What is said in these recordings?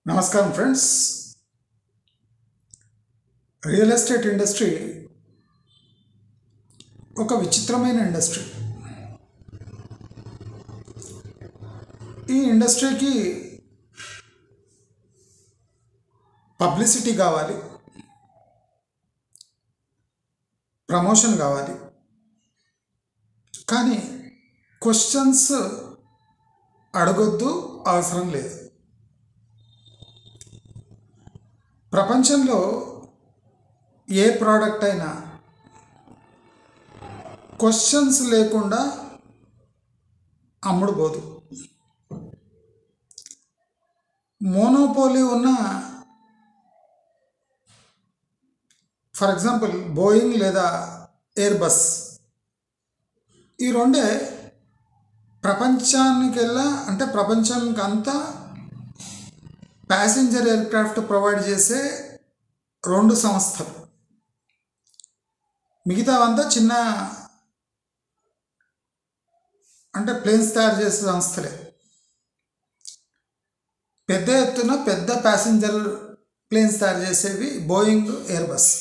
నమస్కారం friends. Real estate industry ఒక విచిత్రమైన ఇండస్ట్రీ. ఈ ఇండస్ట్రీకి పబ్లిసిటీ కావాలి, ప్రమోషన్ కావాలి, కానీ క్వశ్చన్స్ అడగొద్దు, అవసరం లేదు. ప్రపంచంలో ఏ ప్రోడక్ట్ అయినా క్వశ్చన్స్ లేకుండా అమ్ముడుపోదు. మోనోపోలీ ఉన్న, ఫర్ ఎగ్జాంపుల్ బోయింగ్ లేదా ఎయిర్ బస్, ఈ రెండే ప్రపంచానికెల్లా అంటే ప్రపంచానికి అంతా ప్యాసింజర్ ఎయిర్క్రాఫ్ట్ ప్రొవైడ్ చేసే రెండు సంస్థలు. మిగతావంతా చిన్న అంటే ప్లేన్స్ తయారు చేసే సంస్థలే. పెద్ద ఎత్తున పెద్ద ప్యాసింజర్ ప్లేన్స్ తయారు చేసేవి బోయింగ్, ఎయిర్ బస్.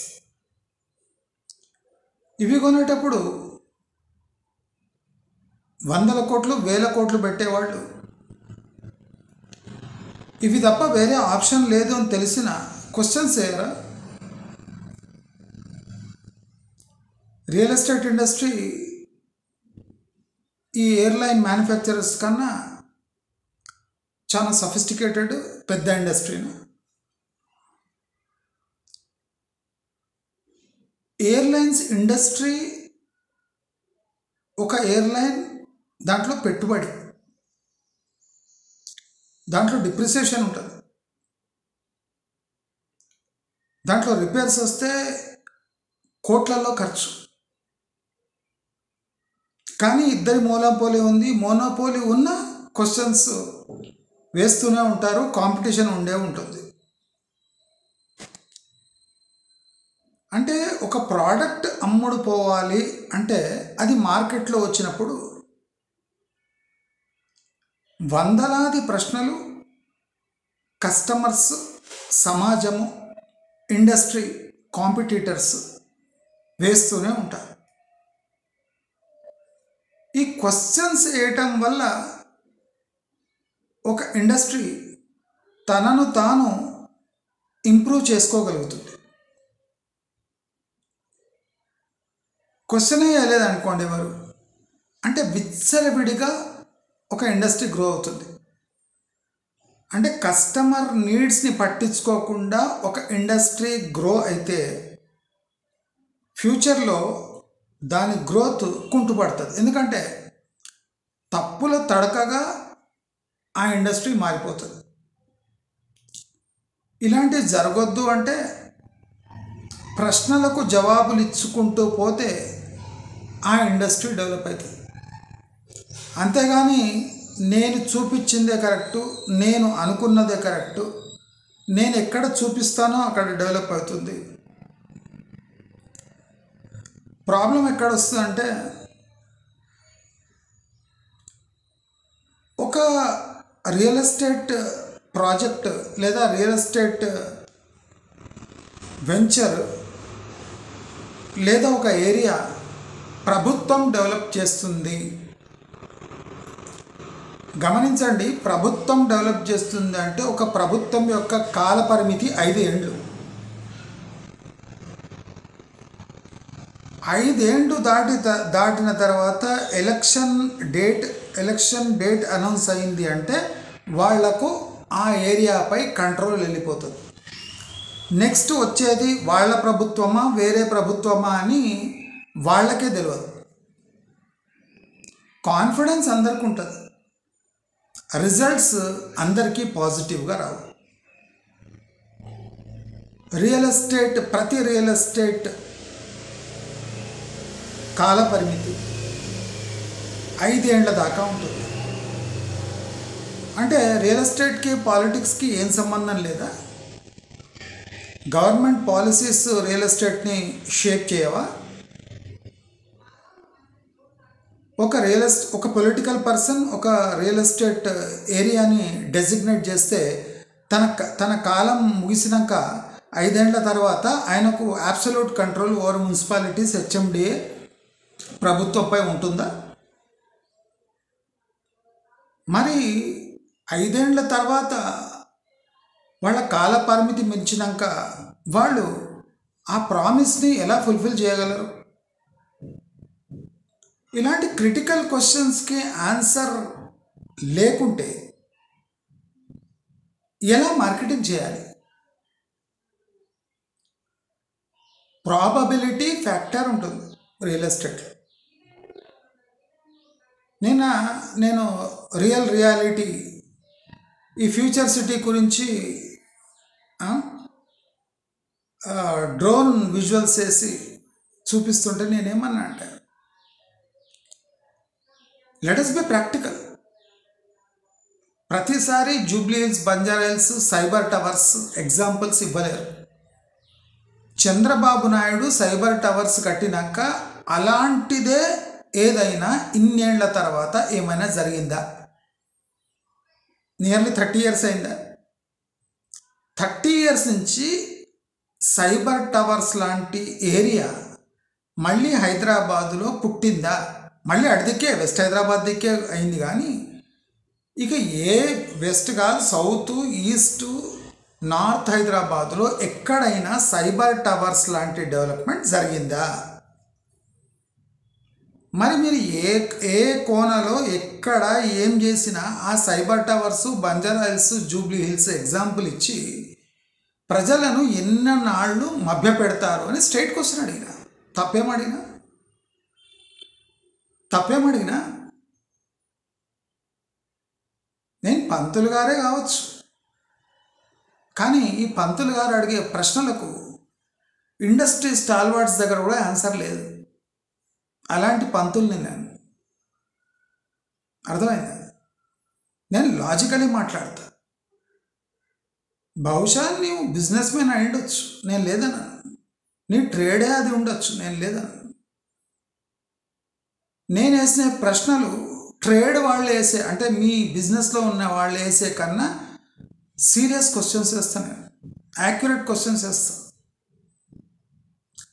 ఇవి కొనేటప్పుడు వందల కోట్లు, వేల కోట్లు పెట్టేవాళ్ళు. ఇవి తప్ప వేరే ఆప్షన్ లేదు అని తెలిసిన క్వశ్చన్స్ ఏరా? రియల్ ఎస్టేట్ ఇండస్ట్రీ ఈ ఎయిర్లైన్ మ్యానుఫ్యాక్చరర్స్ కన్నా చాలా సఫిస్టికేటెడ్ పెద్ద ఇండస్ట్రీని. ఎయిర్లైన్స్ ఇండస్ట్రీ ఒక ఎయిర్లైన్, దాంట్లో పెట్టుబడి, దాంట్లో డిప్రిసియేషన్ ఉంటుంది, దాంట్లో రిపేర్స్ వస్తే కోట్లలో ఖర్చు. కానీ ఇద్దరి మోనోపోలీ ఉంది. మోనోపోలీ ఉన్న క్వశ్చన్స్ వేస్తూనే ఉంటారు, కాంపిటీషన్ ఉండే ఉంటుంది. అంటే ఒక ప్రోడక్ట్ అమ్ముడు పోవాలి అంటే అది మార్కెట్లో వచ్చినప్పుడు వందలాది ప్రశ్నలు కస్టమర్స్, సమాజము, ఇండస్ట్రీ, కాంపిటీటర్స్ వేస్తూనే ఉంటారు. ఈ క్వశ్చన్స్ వేయటం వల్ల ఒక ఇండస్ట్రీ తనను తాను ఇంప్రూవ్ చేసుకోగలుగుతుంది. క్వశ్చన్ వేయలేదనుకోండి ఎవరు అంటే విచ్చలవిడిగా ఒక ఇండస్ట్రీ గ్రో అవుతుంది. అంటే కస్టమర్ నీడ్స్ని పట్టించుకోకుండా ఒక ఇండస్ట్రీ గ్రో అయితే ఫ్యూచర్లో దాని గ్రోత్ కుంటుపడుతుంది. ఎందుకంటే తప్పుల తడకగా ఆ ఇండస్ట్రీ మారిపోతుంది. ఇలాంటివి జరగొద్దు అంటే ప్రశ్నలకు జవాబులు ఇచ్చుకుంటూ పోతే ఆ ఇండస్ట్రీ డెవలప్ అవుతుంది. అంతేగాని నేను చూపించిందే కరెక్టు, నేను అనుకున్నదే కరెక్టు, నేను ఎక్కడ చూపిస్తానో అక్కడ డెవలప్ అవుతుంది. ప్రాబ్లం ఎక్కడ వస్తుందంటే ఒక రియల్ ఎస్టేట్ ప్రాజెక్ట్ లేదా రియల్ ఎస్టేట్ వెంచర్ లేదా ఒక ఏరియా ప్రభుత్వం డెవలప్ చేస్తుంది. గమనించండి, ప్రభుత్వం డెవలప్ చేస్తుంది అంటే ఒక ప్రభుత్వం యొక్క కాల పరిమితి 5 ఏళ్ళు. 5 ఏళ్ళు దాటిన తర్వాత ఎలక్షన్ డేట్ అనౌన్స్ అయింది అంటే వాళ్లకు ఆ ఏరియాపై కంట్రోల్ వెళ్ళిపోతుంది. నెక్స్ట్ వచ్చేది వాళ్ళ ప్రభుత్వమా వేరే ప్రభుత్వమా అని వాళ్ళకే తెలియదు. కాన్ఫిడెన్స్ అందరికీ ఉంటుంది, రిజల్ట్స్ అందరికీ పాజిటివ్గా రావు. ప్రతి రియల్ ఎస్టేట్ కాల పరిమితి 5 ఏళ్ల దాకా ఉంటుంది. అంటే రియల్ ఎస్టేట్కి పాలిటిక్స్కి ఏం సంబంధం లేదా? గవర్నమెంట్ పాలసీస్ రియల్ ఎస్టేట్ని షేప్ చేయవా? ఒక పొలిటికల్ పర్సన్ ఒక రియల్ ఎస్టేట్ ఏరియాని డెసిగ్నేట్ చేస్తే తన కాలం ముగిసినాక 5 ఏళ్ల తర్వాత ఆయనకు absolute control over municipalities HMDA ప్రభుత్వంపై ఉంటుందా? మరి 5 ఏళ్ల తర్వాత వాళ్ళ కాల పరిమితి మించినాక వాళ్ళు ఆ ప్రామిస్ని ఎలా ఫుల్ఫిల్ చేయగలరు? ఇలాంటి క్రిటికల్ క్వశ్చన్స్కి ఆన్సర్ లేకుంటే ఎలా మార్కెటింగ్ చేయాలి? ప్రాబబిలిటీ ఫ్యాక్టర్ ఉంటుంది రియల్ ఎస్టేట్లో. నేను రియాలిటీ ఈ ఫ్యూచర్ సిటీ గురించి డ్రోన్ విజువల్స్ వేసి చూపిస్తుంటే నేనేమన్నా అంటే, లెట్ us బి ప్రాక్టికల్. ప్రతిసారి Jubilee hills, Banjara hills, cyber towers examples ఇవ్వలేరు. చంద్రబాబు నాయుడు సైబర్ టవర్స్ కట్టినాక అలాంటిదే ఏదైనా ఇన్నేళ్ల తర్వాత ఏమైనా జరిగిందా? నియర్లీ 30 years అయిందా? 30 years నుంచి సైబర్ టవర్స్ లాంటి ఏరియా మళ్ళీ హైదరాబాదులో పుట్టిందా? మళ్ళీ అడిదిక్కే వెస్ట్ హైదరాబాద్ దిక్కే అయింది. కానీ ఇక ఏ వెస్ట్ కాదు, సౌత్, ఈస్ట్, నార్త్ హైదరాబాదులో ఎక్కడైనా సైబర్ టవర్స్ లాంటి డెవలప్మెంట్ జరిగిందా? మరి మీరు ఏ కోనలో ఎక్కడ ఏం చేసినా ఆ cyber towers, Banjara hills, Jubilee hills example ఇచ్చి ప్రజలను ఎన్ననాళ్ళు మభ్య పెడతారు అని స్ట్రైట్ క్వశ్చన్ అడిగినా. తప్పేమడిగినా నేను పంతులు గారే కావచ్చు, కానీ ఈ పంతులు గారు అడిగే ప్రశ్నలకు ఇండస్ట్రీ స్టాల్వార్డ్స్ దగ్గర కూడా ఆన్సర్ లేదు. అలాంటి పంతుల్ని నేను, అర్థమైందా? నేను లాజికలీ మాట్లాడతా. బహుశా నీవు బిజినెస్ మ్యాన్ అయి ఉండొచ్చు, నేను లేదన్నా. నీ ట్రేడే అది ఉండొచ్చు, నేను లేదన్నా. నేను వేసిన ప్రశ్నలు ట్రేడ్ వాళ్ళు వేసే, అంటే మీ బిజినెస్లో ఉన్న వాళ్ళు వేసే కన్నా సీరియస్ క్వశ్చన్స్ వేస్తాను, నేను యాక్యురేట్ క్వశ్చన్స్ వేస్తాను,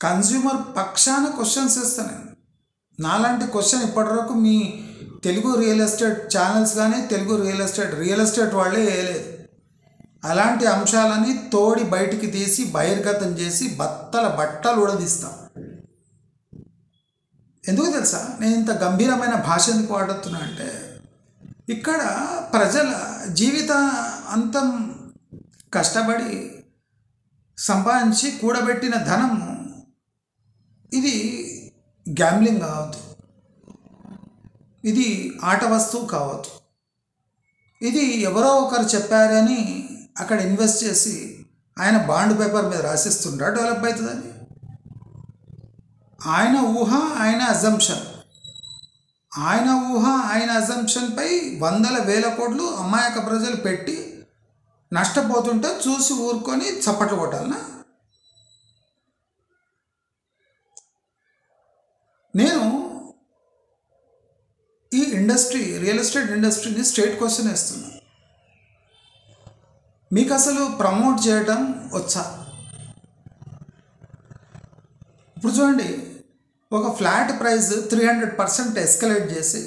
కన్జ్యూమర్ పక్షాన క్వశ్చన్స్ వేస్తాను నేను. నాలాంటి క్వశ్చన్ ఇప్పటివరకు మీ తెలుగు రియల్ ఎస్టేట్ ఛానల్స్ కానీ తెలుగు రియల్ ఎస్టేట్ వాళ్ళే వేయలేదు. అలాంటి అంశాలని తోడి బయటికి తీసి బహిర్గతం చేసి బట్టలు ఉడదీస్తాం. ఎందుకు తెలుసా నేను ఇంత గంభీరమైన భాష ఎందుకు వాడుతున్నా అంటే, ఇక్కడ ప్రజల జీవిత అంతం కష్టపడి సంపాదించి కూడబెట్టిన ధనము ఇది గ్యాంబ్లింగ్ కావద్దు, ఇది ఆట వస్తువు కావద్దు, ఇది ఎవరో ఒకరు చెప్పారని అక్కడ ఇన్వెస్ట్ చేసి ఆయన బాండ్ పేపర్ మీద రాసిస్తుండ్రా డెవలప్ అవుతుందని? ఆయన ఊహ, ఆయన అజంప్షన్పై వందల వేల కోట్లు అమాయక ప్రజలు పెట్టి నష్టపోతుంటే చూసి ఊరుకొని చప్పట్లు కొట్టాలనా? నేను ఈ రియల్ ఎస్టేట్ ఇండస్ట్రీని స్ట్రైట్ క్వశ్చన్ వేస్తున్నా. మీకు అసలు ప్రమోట్ చేయడం వచ్చా? ఇప్పుడు చూడండి, ఒక ఫ్లాట్ ప్రైస్ 300% ఎస్కలేట్ చేసి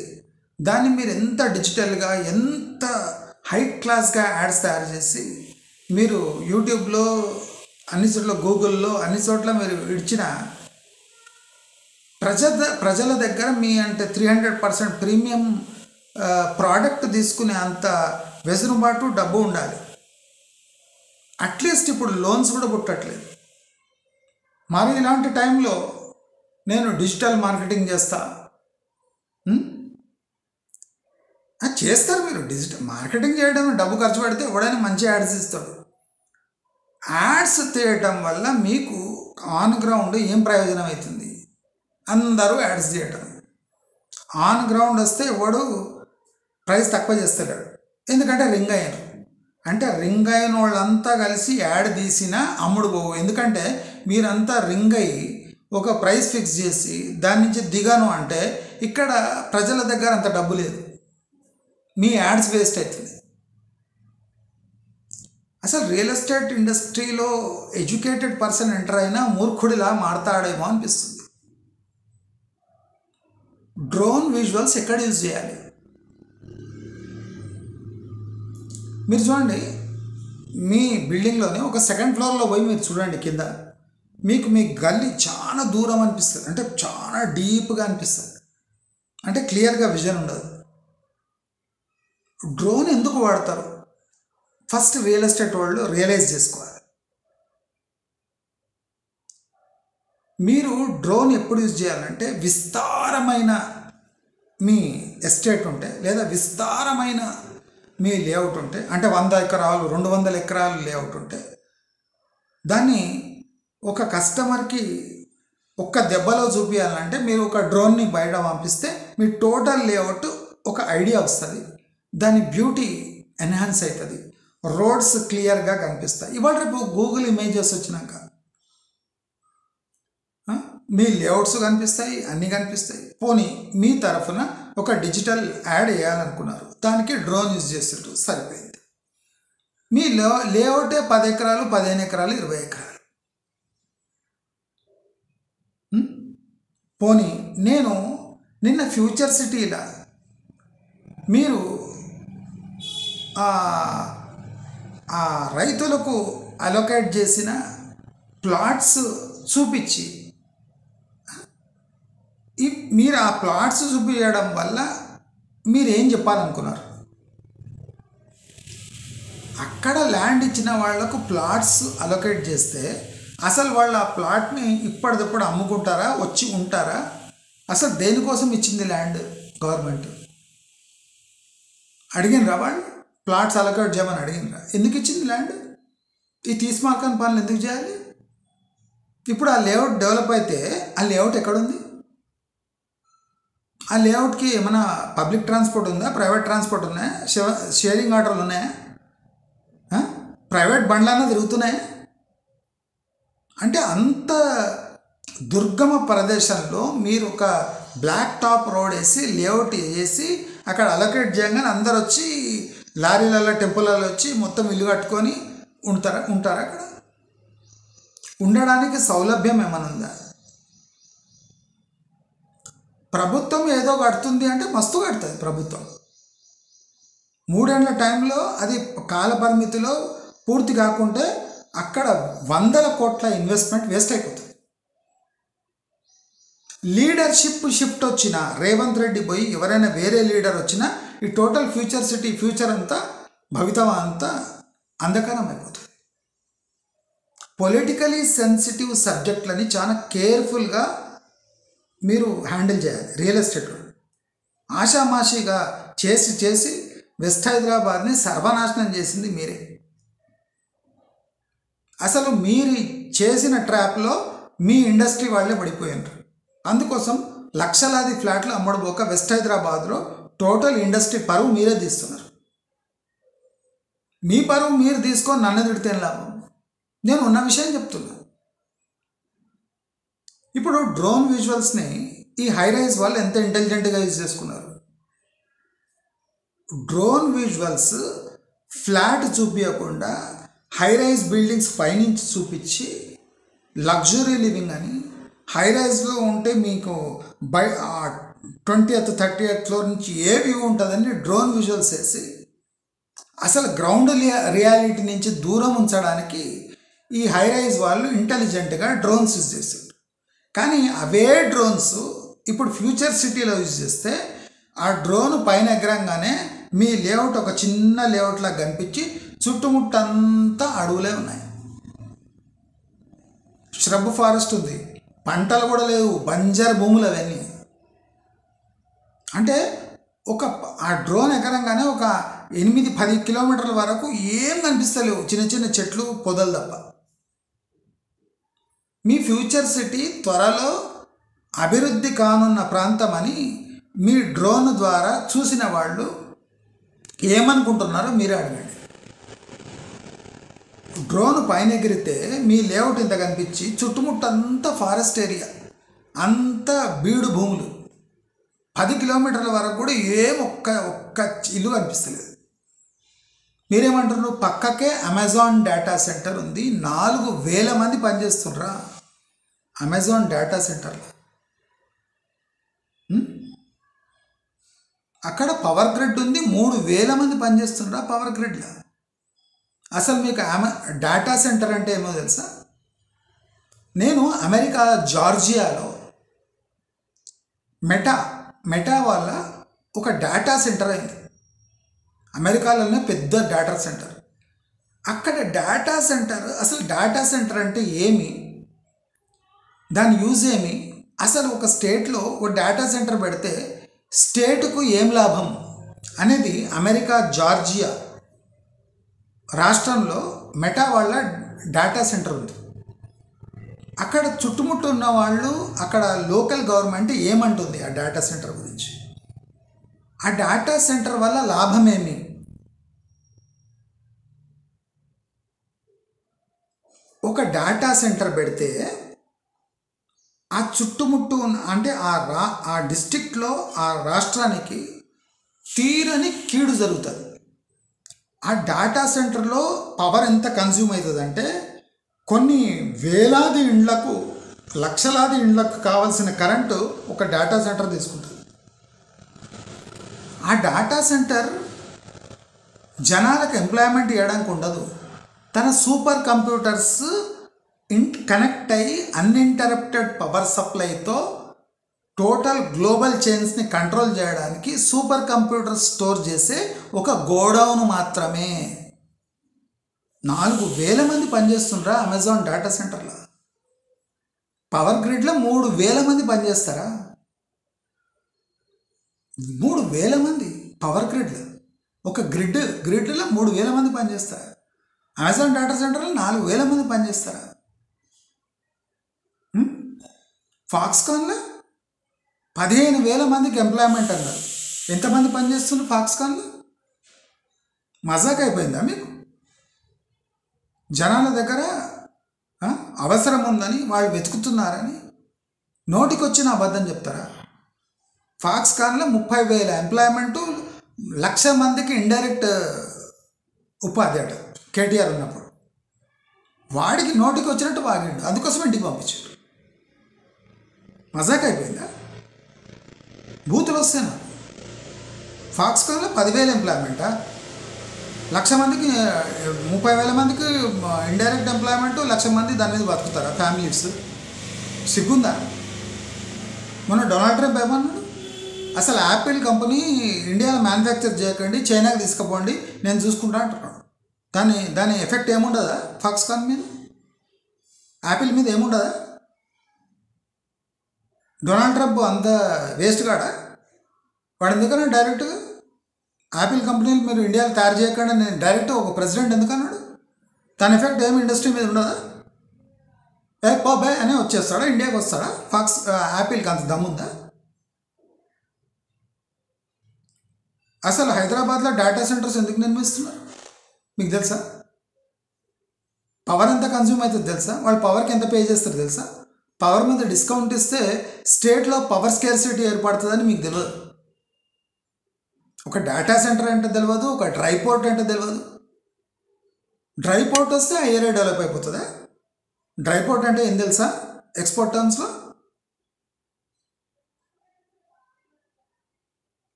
దాన్ని మీరు ఎంత డిజిటల్గా, ఎంత హై క్లాస్గా యాడ్స్ తయారు చేసి మీరు యూట్యూబ్లో, అన్ని చోట్ల, గూగుల్లో, అన్ని చోట్ల మీరు ఇచ్చిన ప్రజల దగ్గర మీ అంటే 300% ప్రీమియం ప్రోడక్ట్ తీసుకునే అంత వెసులుబాటు, డబ్బు ఉండాలి. అట్లీస్ట్ ఇప్పుడు లోన్స్ కూడా పుట్టట్లేదు. మరి ఇలాంటి టైంలో నేను డిజిటల్ మార్కెటింగ్ చేస్తా. చేస్తారు మీరు. డిజిటల్ మార్కెటింగ్ చేయడం, డబ్బు ఖర్చు పెడితే ఎవడైనా మంచి యాడ్స్ ఇస్తాడు. యాడ్స్ తీయటం వల్ల మీకు ఆన్ గ్రౌండ్ ఏం ప్రయోజనం అవుతుంది? అందరూ యాడ్స్ చేయటం. ఆన్ గ్రౌండ్ వస్తే ఎవడు ప్రైస్ తక్కువ చేస్తాడు, ఎందుకంటే రింగ్ అయ్యారు. అంటే రింగ్ అయిన వాళ్ళంతా కలిసి యాడ్ తీసినా అమ్ముడు పోవు. ఎందుకంటే మీరంతా రింగ్ అయ్యి ఒక ప్రైస్ ఫిక్స్ చేసి దాని నుంచి దిగాను అంటే ఇక్కడ ప్రజల దగ్గర అంత డబ్బు లేదు, మీ యాడ్స్ వేస్ట్ అవుతుంది. అసలు రియల్ ఎస్టేట్ ఇండస్ట్రీలో ఎడ్యుకేటెడ్ పర్సన్ ఎంటర్ అయినా మూర్ఖుడిలా మారతాడేమో అనిపిస్తుంది. డ్రోన్ విజువల్స్ ఎక్కడ యూజ్ చేయాలి? మీరు చూడండి, మీ బిల్డింగ్లోనే ఒక సెకండ్ ఫ్లోర్లో పోయి మీరు చూడండి, కింద మీకు మీ గల్లీ చాలా దూరం అనిపిస్తుంది, అంటే చాలా డీప్గా అనిపిస్తుంది, అంటే క్లియర్గా విజన్ ఉండదు. డ్రోన్ ఎందుకు వాడతారు? ఫస్ట్ రియల్ ఎస్టేట్ వాళ్ళు రియలైజ్ చేసుకోవాలి. మీరు డ్రోన్ ఎప్పుడు యూజ్ చేయాలంటే విస్తారమైన మీ ఎస్టేట్ ఉంటే, లేదా విస్తారమైన మీ లేఅవుట్ ఉంటే, అంటే 100 ఎకరాలు 200 ఎకరాలు లేఅవుట్ ఉంటే, దాన్ని ఒక కస్టమర్కి ఒక్క దెబ్బలో చూపించాలంటే మీరు ఒక డ్రోన్ని బయట పంపిస్తే మీ టోటల్ లేఅవుట్ ఒక ఐడియా వస్తుంది, దాని బ్యూటీ ఎన్హాన్స్ అవుతుంది, రోడ్స్ క్లియర్గా కనిపిస్తాయి. ఇవాళ రేపు గూగుల్ ఇమేజెస్ వచ్చినాక మీ లేఅవుట్స్ కనిపిస్తాయి, అన్నీ కనిపిస్తాయి. పోనీ మీ తరఫున ఒక డిజిటల్ యాడ్ వేయాలనుకున్నారు, దానికి డ్రోన్ యూజ్ చేస్తుంటారు, సరిపోయింది. మీ లేఅవుటే 10 ఎకరాలు 15 ఎకరాలు 20 ఎకరాలు. పోనీ నేను నిన్న ఫ్యూచర్ సిటీలో మీరు రైతులకు అలొకేట్ చేసిన ప్లాట్స్ చూపించి, మీరు ఆ ప్లాట్స్ చూపించడం వల్ల మీరేం చెప్పాలనుకున్నారు? అక్కడ ల్యాండ్ ఇచ్చిన వాళ్లకు ప్లాట్స్ అలొకేట్ చేస్తే అసలు వాళ్ళు ఆ ప్లాట్ని ఇప్పటిదప్పుడు అమ్ముకుంటారా, వచ్చి ఉంటారా? అసలు దేనికోసం ఇచ్చింది ల్యాండ్ గవర్నమెంట్? అడిగినరా వాళ్ళు? ప్లాట్స్ అలొకేట్ చేయమని అడిగినరా? ఎందుకు ఇచ్చింది ల్యాండ్? ఈ తీసుమార్కని పనులు ఎందుకు చేయాలి? ఇప్పుడు ఆ లేఅవుట్ డెవలప్ అయితే ఆ లేఅవుట్ ఎక్కడుంది? ఆ లేఅవుట్కి ఏమైనా పబ్లిక్ ట్రాన్స్పోర్ట్ ఉందా, ప్రైవేట్ ట్రాన్స్పోర్ట్ ఉన్నాయా, షేరింగ్ ఆటోలు ఉన్నాయా, ప్రైవేట్ బండ్లన్నా తిరుగుతున్నాయా? అంటే అంత దుర్గమ ప్రదేశంలో మీరు ఒక బ్లాక్ టాప్ రోడ్ వేసి లేఅవుట్ వేసి అక్కడ అలొకేట్ చేయగానే అందరు వచ్చి లారీలలో టెంపులలో వచ్చి మొత్తం ఇల్లు కట్టుకొని ఉంటారా? అక్కడ ఉండడానికి సౌలభ్యం ఏమైనా ఉందా? ప్రభుత్వం ఏదో కడుతుంది అంటే మస్తు కడుతుంది ప్రభుత్వం. 3 ఏళ్ల టైంలో అది కాల పరిమితిలో పూర్తి కాకుంటే అక్కడ 100 కోట్ల ఇన్వెస్ట్మెంట్ వేస్ట్ అయిపోతుంది. లీడర్షిప్ షిఫ్ట్ వచ్చినా, రేవంత్ రెడ్డి పోయి ఎవరైనా వేరే లీడర్ వచ్చినా ఈ టోటల్ ఫ్యూచర్ సిటీ ఫ్యూచర్ అంతా భవితవ్యం అంతా అంధకారం అయిపోతుంది. పొలిటికలీ సెన్సిటివ్ సబ్జెక్టులని చాలా కేర్ఫుల్గా మీరు హ్యాండిల్ చేయాలి. రియల్ ఎస్టేట్ ఆషామాషిగా చేసి వెస్ట్ హైదరాబాద్ని సర్వనాశనం చేసింది మీరే. అసలు మీరు చేసిన ట్రాప్లో మీ ఇండస్ట్రీ వాళ్ళే పడిపోయినారు. అందుకోసం లక్షలాది ఫ్లాట్లు అమ్మడిపోక వెస్ట్ హైదరాబాద్లో టోటల్ ఇండస్ట్రీ పరువు మీరే తీస్తున్నారు. మీ పరువు మీరు తీసుకొని నన్ను తిడితే లాభం? నేను ఉన్న విషయం చెప్తున్నా. ఇప్పుడు డ్రోన్ విజువల్స్ని ఈ హైరైజ్ వాళ్ళు ఎంత ఇంటెలిజెంట్గా యూజ్ చేసుకున్నారు. డ్రోన్ విజువల్స్ ఫ్లాట్ చూపించకుండా హైరైజ్ బిల్డింగ్స్ పైనుంచి చూపించి లగ్జరీ లివింగ్ అని, హైరైజ్లో ఉంటే మీకు 20th 30th ఫ్లోర్ నుంచి ఏ వ్యూ ఉంటుందని డ్రోన్ విజువల్స్ వేసి అసలు గ్రౌండ్ రియాలిటీ నుంచి దూరం ఉంచడానికి ఈ హైరైజ్ వాళ్ళు ఇంటెలిజెంట్గా డ్రోన్స్ యూజ్ చేస్తారు. కానీ అవే డ్రోన్స్ ఇప్పుడు ఫ్యూచర్ సిటీలో యూజ్ చేస్తే ఆ డ్రోన్ పైన ఎగరంగానే మీ లేఅవుట్ ఒక చిన్న లేఅవుట్లా కనిపించి చుట్టుముట్టంతా అడవులే ఉన్నాయి, ష్రబ్ ఫారెస్ట్ ఉంది, పంటలు కూడా లేవు, బంజర్ భూములు అవన్నీ. అంటే ఆ డ్రోన్ ఎగరంగానే ఒక 8-10 కిలోమీటర్ల వరకు ఏం కనిపిస్తలేవు, చిన్న చిన్న చెట్లు పొదలు తప్ప. మీ ఫ్యూచర్ సిటీ త్వరలో అభివృద్ధి కానున్న ప్రాంతం అని మీ డ్రోన్ ద్వారా చూసిన వాళ్ళు ఏమనుకుంటున్నారో మీరే అడగండి. డ్రోన్ పైన ఎగిరితే మీ లేఅవుట్ ఇంత కనిపించి చుట్టుముట్టంతా ఫారెస్ట్ ఏరియా, అంతా బీడు భూములు, 10 కిలోమీటర్ల వరకు కూడా ఒక్క ఇల్లు కనిపిస్తలేదు. మీరేమంటారు? పక్కకే అమెజాన్ డేటా సెంటర్ ఉంది, 4,000 మంది పనిచేస్తుండ్రా అమెజాన్ డేటా సెంటర్లో. అక్కడ పవర్ గ్రిడ్ ఉంది, 3,000 మంది పనిచేస్తుండ్రా పవర్ గ్రిడ్లో. అసలు మీకు డేటా సెంటర్ అంటే ఏమో తెలుసా? నేను అమెరికా జార్జియాలో మెటా వల్ల ఒక డేటా సెంటర్ అయింది. అమెరికాలోనే పెద్ద డేటా సెంటర్. అక్కడ డేటా సెంటర్, అసలు డేటా సెంటర్ అంటే ఏమి, దాని యూజ్ ఏమి, అసలు ఒక స్టేట్లో ఒక డేటా సెంటర్ పెడితే స్టేట్కు ఏం లాభం అనేది అమెరికా జార్జియా రాష్ట్రంలో మెటా వాళ్ళ డేటా సెంటర్ ఉంది. అక్కడ చుట్టుముట్టు ఉన్న వాళ్ళు, అక్కడ లోకల్ గవర్నమెంట్ ఏమంటుంది ఆ డేటా సెంటర్ గురించి, ఆ డేటా సెంటర్ వల్ల లాభం ఏమి? ఒక డేటా సెంటర్ పెడితే ఆ చుట్టుముట్టు అంటే ఆ డిస్ట్రిక్ట్లో ఆ రాష్ట్రానికి తీరని కీడు జరుగుతుంది. ఆ డేటా సెంటర్లో పవర్ ఎంత కన్జ్యూమ్ అవుతుందంటే కొన్ని వేలాది ఇండ్లకు, లక్షలాది ఇండ్లకు కావాల్సిన కరెంటు ఒక డేటా సెంటర్ తీసుకుంటుంది. ఆ డేటా సెంటర్ జనాలకు ఎంప్లాయ్మెంట్ ఇవ్వడానికి ఉండదు. తన సూపర్ కంప్యూటర్స్ కనెక్ట్ అయ్యి అన్ఇంటరప్టెడ్ పవర్ సప్లైతో టోటల్ గ్లోబల్ చైన్స్ని కంట్రోల్ చేయడానికి సూపర్ కంప్యూటర్ స్టోర్ చేసే ఒక గోడౌన్ మాత్రమే. 4,000 మంది పనిచేస్తుండ్రా అమెజాన్ డేటా సెంటర్లో. పవర్ గ్రిడ్లో 3,000 మంది పనిచేస్తారా? 3,000 మంది పవర్ గ్రిడ్లో, ఒక గ్రిడ్లో 3,000 మంది పనిచేస్తారు. అమెజాన్ డేటా సెంటర్లో 4,000 మంది పనిచేస్తారా? ఫాక్స్కాన్లో 15,000 మందికి ఎంప్లాయ్మెంట్ అన్నారు. ఎంతమంది పనిచేస్తున్నారు ఫాక్స్కాన్లో? మజాక్ అయిపోయిందా మీకు? జనాల దగ్గర అవసరం ఉందని, వాళ్ళు వెతుకుతున్నారని నోటికి వచ్చిన అబద్ధం చెప్తారా? ఫాక్స్కాన్లో 30,000 ఎంప్లాయ్మెంటు, 1,00,000 మందికి ఇండైరెక్ట్ ఉపాధి అట కేటీఆర్ ఉన్నప్పుడు. వాడికి నోటికి వచ్చినట్టు వాగిండు, అందుకోసం ఇంటికి పంపించారు. మజాక్ అయిపోయిందా? బూతులు వస్తేనా? ఫాక్స్కాన్లో 10,000 ఎంప్లాయ్మెంటా, 1,00,000 మందికి, 30,000 మందికి ఇండైరెక్ట్ ఎంప్లాయ్మెంట్, 1,00,000 మంది దాని మీద బతుకుతారా ఫ్యామిలీస్? సిగ్గుందా? మొన్న డొనాల్డ్ ట్రంప్ ఏమన్నాడు? అసలు యాపిల్ కంపెనీ ఇండియాలో మ్యానుఫ్యాక్చర్ చేయకండి, చైనాకి తీసుకుపోండి, నేను చూసుకుంటా అంటున్నాడు. దాని ఎఫెక్ట్ ఏముండదా ఫాక్స్కాన్ మీద? యాపిల్ మీద ఏముండదా? డొనాల్డ్ ట్రంప్ అంత వేస్ట్ కాడా? వాడు ఎందుకన్నా డైరెక్ట్గా యాపిల్ కంపెనీలు మీరు ఇండియాలో తయారు చేయకుండా నేను డైరెక్ట్ ఒక ప్రెసిడెంట్ ఎందుకన్నాడు? దాని ఎఫెక్ట్ ఏమి ఇండస్ట్రీ మీద ఉండదా? బాబాయ్ అనే వచ్చేస్తాడా, ఇండియాకి వస్తాడా? యాపిల్కి అంత దమ్ముందా? అసలు హైదరాబాద్లో డేటా సెంటర్స్ ఎందుకు నిర్మిస్తున్నారు మీకు తెలుసా? పవర్ ఎంత కన్జ్యూమ్ అవుతుంది తెలుసా? వాళ్ళు పవర్కి ఎంత పే చేస్తారు తెలుసా? పవర్ మీద డిస్కౌంట్ ఇస్తే స్టేట్లో పవర్ స్కేర్సిటీ ఏర్పడుతుందని మీకు తెలియదు. ఒక డేటా సెంటర్ అంటే తెలియదు, ఒక డ్రై పోర్ట్ అంటే తెలియదు. డ్రై పోర్ట్ వస్తే ఆ ఏరియా డెవలప్ అయిపోతుందా? డ్రై పోర్ట్ అంటే ఏం తెలుసా ఎక్స్పోర్ట్ టర్మ్స్లో?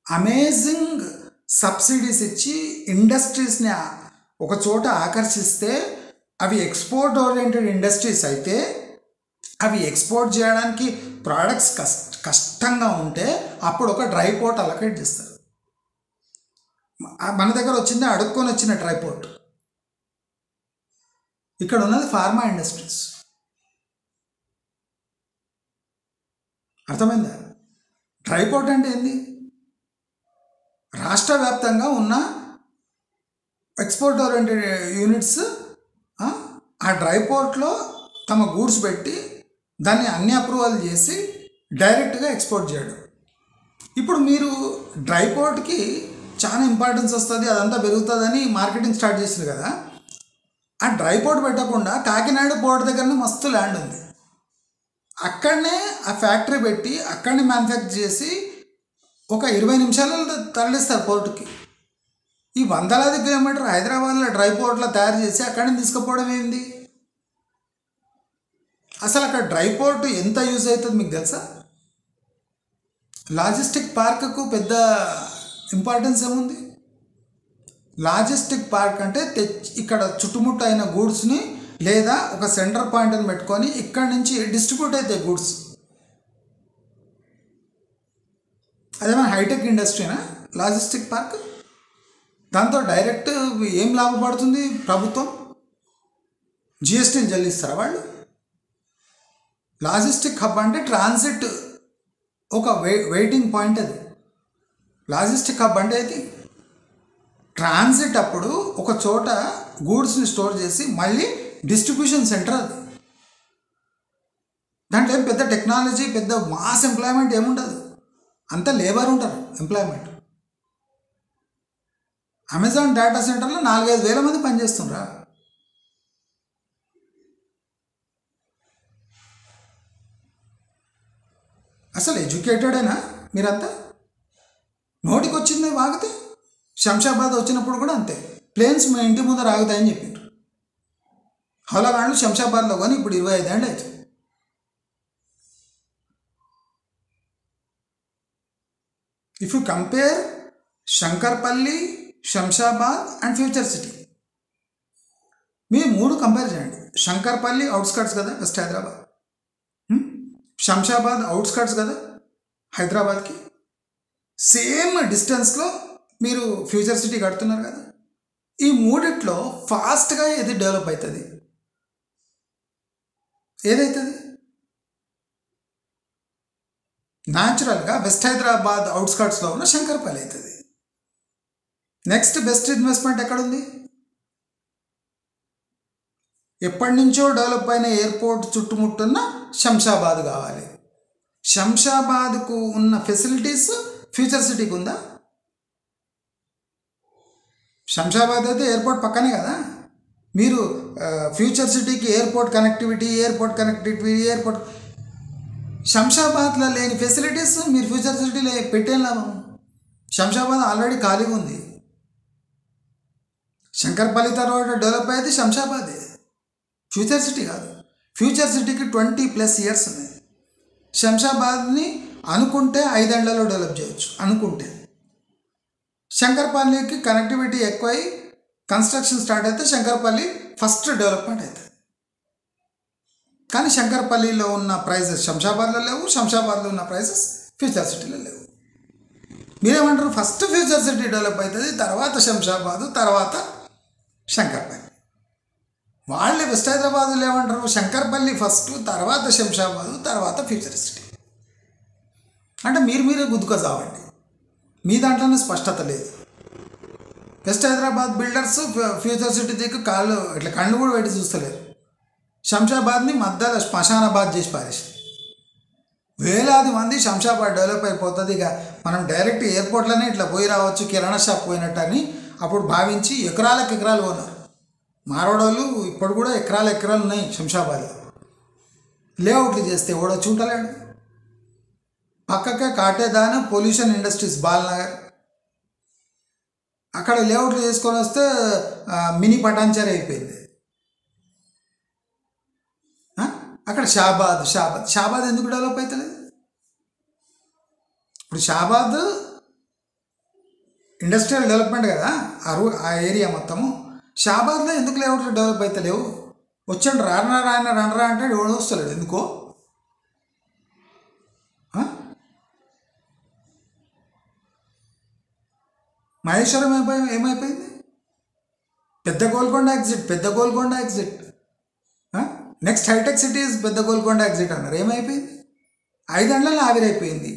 అమేజింగ్ సబ్సిడీస్ ఇచ్చి ఇండస్ట్రీస్ని ఒక చోట ఆకర్షిస్తే అవి ఎక్స్పోర్ట్ ఓరియంటెడ్ ఇండస్ట్రీస్ అయితే అవి ఎక్స్పోర్ట్ చేయడానికి ప్రోడక్ట్స్ కష్టంగా ఉంటే అప్పుడు ఒక డ్రై పోర్ట్ అలొకేట్ చేస్తారు. మన దగ్గర వచ్చింది అడుక్కొని వచ్చిన డ్రై పోర్ట్. ఇక్కడ ఉన్నది ఫార్మా ఇండస్ట్రీస్. అర్థమైందా? డ్రై పోర్ట్ అంటే ఏంది? రాష్ట్ర వ్యాప్తంగా ఉన్న ఎక్స్పోర్ట్ ఓరియంటెడ్ యూనిట్స్ ఆ డ్రై పోర్ట్లో తమ గూడ్స్ పెట్టి దాన్ని అన్ని అప్రూవల్ చేసి డైరెక్ట్గా ఎక్స్పోర్ట్ చేయడం. ఇప్పుడు మీరు డ్రై పోర్ట్కి చాలా ఇంపార్టెన్స్ వస్తుంది, అదంతా పెరుగుతుందని మార్కెటింగ్ స్టార్ట్ చేసింది కదా. ఆ డ్రై పోర్ట్ పెట్టకుండా కాకినాడ పోర్ట్ దగ్గరనే మస్తు ల్యాండ్ ఉంది, అక్కడనే ఆ ఫ్యాక్టరీ పెట్టి అక్కడనే మ్యానుఫ్యాక్చర్ చేసి ఒక 20 నిమిషాలలో తరలిస్తారు పోర్టుకి. ఈ వందలాది కిలోమీటర్ హైదరాబాద్లో డ్రై పోర్ట్లో తయారు చేసి అక్కడి నుంచి తీసుకుపోవడం ఏంది? అసలు అక్కడ డ్రై పోర్ట్ ఎంత యూజ్ అవుతుంది మీకు తెలుసా? లాజిస్టిక్ పార్క్కు పెద్ద ఇంపార్టెన్స్ ఏముంది? లాజిస్టిక్ పార్క్ అంటే ఇక్కడ చుట్టుముట్టు అయిన గూడ్స్ని లేదా ఒక సెంటర్ పాయింట్ని పెట్టుకొని ఇక్కడి నుంచి డిస్ట్రిబ్యూట్ అవుతాయి గూడ్స్. అదేమైనా హైటెక్ ఇండస్ట్రీనా లాజిస్టిక్ పార్క్? దాంతో డైరెక్ట్ ఏం లాభపడుతుంది ప్రభుత్వం? జిఎస్టీలు చెల్లిస్తారా వాళ్ళు? లాజిస్టిక్ హబ్ అంటే ట్రాన్సిట్ ఒక వెయిటింగ్ పాయింట్. అది లాజిస్టిక్ హబ్ అంటే ఇది ట్రాన్సిట్ అప్పుడు ఒక చోట గూడ్స్ని స్టోర్ చేసి మళ్ళీ డిస్ట్రిబ్యూషన్ సెంటర్. అది దాంట్లో ఏం పెద్ద టెక్నాలజీ పెద్ద మాస్ ఎంప్లాయ్మెంట్ ఏముండదు, అంతా లేబర్ ఉంటారు ఎంప్లాయ్మెంట్. అమెజాన్ డేటా సెంటర్లో 4-5 వేల మంది పనిచేస్తుండ్రా. అసలు ఎడ్యుకేటెడేనా మీరంతా? నోటికి వచ్చింది వాగితే. శంషాబాద్ వచ్చినప్పుడు కూడా అంతే, ప్లేన్స్ మా ఇంటి ముందర ఆగుతాయని చెప్పిండ్రు. హౌలాగాండ్లు శంషాబాద్లో కానీ ఇప్పుడు 25 ఏళ్ళు అవుతుంది. If you compare Shankarpalli, Shamshabad and future city, మీ 3 కంపేర్ చేయండి. శంకర్పల్లి అవుట్స్కట్స్ కదా వెస్ట్ హైదరాబాద్, శంషాబాద్ అవుట్స్కట్స్ కదా హైదరాబాద్కి, సేమ్ డిస్టెన్స్లో మీరు ఫ్యూచర్ సిటీ కడుతున్నారు కదా. ఈ మూడిట్లో ఫాస్ట్గా ఏది డెవలప్ అవుతుంది? ఏదైతుంది? న్యాచురల్గా వెస్ట్ హైదరాబాద్ అవుట్స్కట్స్లో ఉన్న శంకర్పల్లి అవుతుంది. నెక్స్ట్ బెస్ట్ ఇన్వెస్ట్మెంట్ ఎక్కడుంది? ఎప్పటి నుంచో డెవలప్ అయిన ఎయిర్పోర్ట్ చుట్టుముట్టున్న శంషాబాద్ కావాలి. శంషాబాద్కు ఉన్న ఫెసిలిటీస్ ఫ్యూచర్ సిటీకి ఉందా? శంషాబాద్ అయితే ఎయిర్పోర్ట్ పక్కనే కదా. మీరు ఫ్యూచర్ సిటీకి ఎయిర్పోర్ట్ కనెక్టివిటీ శంషాబాద్లో లేని ఫెసిలిటీస్ మీరు ఫ్యూచర్ సిటీలో పెట్టేం లాభం? శంషాబాద్ ఆల్రెడీ ఖాళీగా ఉంది. శంకర్పల్లి తర్వాత డెవలప్ అయ్యేది శంషాబాదే, ఫ్యూచర్ సిటీ కాదు. ఫ్యూచర్ సిటీకి 20+ ఇయర్స్ ఉన్నాయి. శంషాబాద్ని అనుకుంటే 5 ఏళ్లలో డెవలప్ చేయొచ్చు అనుకుంటే. శంకర్పల్లికి కనెక్టివిటీ ఎక్కువై కన్స్ట్రక్షన్ స్టార్ట్ అయితే శంకర్పల్లి ఫస్ట్ డెవలప్మెంట్ అవుతుంది. కానీ శంకర్పల్లిలో ఉన్న ప్రైజెస్ శంషాబాద్లో లేవు, శంషాబాద్లో ఉన్న ప్రైజెస్ ఫ్యూచర్ సిటీలో లేవు. మీరేమంటారు? ఫస్ట్ ఫ్యూచర్ సిటీ డెవలప్ అవుతుంది, తర్వాత శంషాబాదు, తర్వాత శంకర్పల్లి. వాళ్ళే వెస్ట్ హైదరాబాద్లో ఏమంటారు? శంకర్పల్లి ఫస్ట్, తర్వాత శంషాబాదు, తర్వాత ఫ్యూచర్ సిటీ. అంటే మీరే గుద్దుకొచ్చావండి. మీ దాంట్లోనే స్పష్టత లేదు. West Hyderabad builders future city దిక్కు ఇట్లా కళ్ళు కూడా పెట్టి చూస్తలేరు. శంషాబాద్ని మధ్యలో శ్మశానాబాద్ చేసి పారేసి వేలాది మంది శంషాబాద్ డెవలప్ అయిపోతుంది, ఇక మనం డైరెక్ట్ ఎయిర్పోర్ట్లోనే ఇట్లా పోయి రావచ్చు కిరాణా షాప్ పోయినట్టు అని అప్పుడు భావించి ఎకరాలకు ఎకరాలు కొన్నారు. మారోడోళ్ళు ఇప్పుడు కూడా ఎకరాలు ఉన్నాయి శంషాబాద్లో. లేఅవుట్లు చేస్తే ఎవడో చూడలేడు. పక్కకే కాటేదాన పొల్యూషన్ ఇండస్ట్రీస్ బాల్నగర్, అక్కడ లేఅవుట్లు చేసుకొని వస్తే మినీ పటాన్చర్ అయిపోయింది. అక్కడ షాబాద్ ఎందుకు డెవలప్ అవుతలేదు? ఇప్పుడు షాబాద్ ఇండస్ట్రియల్ డెవలప్మెంట్ కదా ఆ ఏరియా మొత్తము. షాబాద్లో ఎందుకు లేఅవుట్లు డెవలప్ అవుతలేవు? వచ్చాడు రండ్రా అంటే ఎవడు వస్తలేడు ఎందుకో. మహేశ్వరం ఏమైపోయింది? పెద్ద Golconda exit. Next hitec cities పెద్ద గోల్కొండ ఎగ్జిట్ అన్నారు. ఏమైపోయింది? 5 ఏళ్లలో ఆవిరైపోయింది.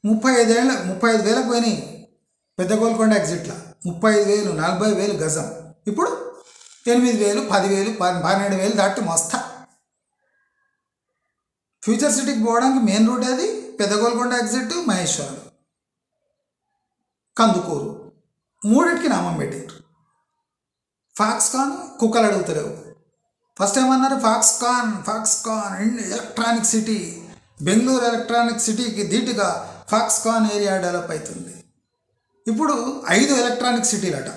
35,000 పోయినాయి పెద్ద గోల్కొండ ఎగ్జిట్లో. 35,000 40,000 గజం. ఇప్పుడు 8,000 10,000 12,000 దాటి మస్తా. ఫ్యూచర్ సిటీకి పోవడానికి మెయిన్ రూట్ అది పెద్ద గోల్కొండ ఎగ్జిట్, మహేశ్వరం, కందుకూరు, 3టికి నామం పెట్టారు. ఫాక్స్కాన్ కుక్కలు అడుగుతలేవు. ఫస్ట్ ఏమన్నారు? Foxconn electronic city, Bengaluru electronic సిటీకి ధీటుగా ఫాక్స్కాన్ ఏరియా డెవలప్ అవుతుంది. ఇప్పుడు 5 ఎలక్ట్రానిక్ సిటీలట.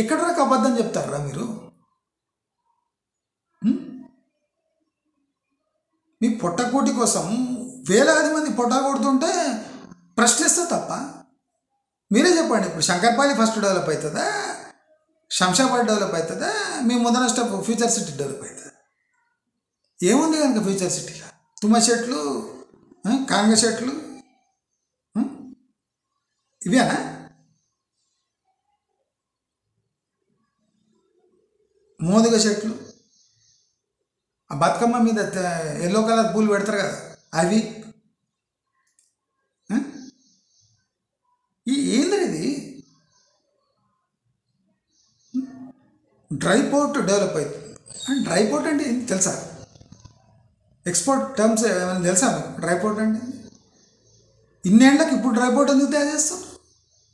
ఎక్కడ దాకా అబద్ధం చెప్తారా మీరు? మీ పొట్టకూటి కోసం వేలాది మంది పొట్ట కొడుతుంటే ప్రశ్నిస్తే తప్ప? మీరే చెప్పండి. ఇప్పుడు శంకర్పల్లి ఫస్ట్ డెవలప్ అవుతుందా, శంషాబాద్ డెవలప్ అవుతుందా, మీ ముందర స్టెప్ ఫ్యూచర్ సిటీ డెవలప్ అవుతుందా? ఏముంది కనుక ఫ్యూచర్ సిటీలో? తుమ్మ చెట్లు, కాంగ చెట్లు, ఇవేనా? మోదుగ చెట్లు, ఆ బతుకమ్మ మీద ఎల్లో కలర్ పూలు పెడతారు కదా అవి. ఏంది ఇది? డ్రై పోర్ట్ డెవలప్ అవుతుంది. డ్రై పోర్ట్ అంటే ఏంటి తెలుసా? ఎక్స్పోర్ట్ టర్మ్స్ ఏమైనా తెలుసా మీకు? డ్రై పోర్ట్ అంటే ఇన్నేళ్ళకి ఇప్పుడు డ్రై పోర్ట్ ఎందుకు తయారు చేస్తారు?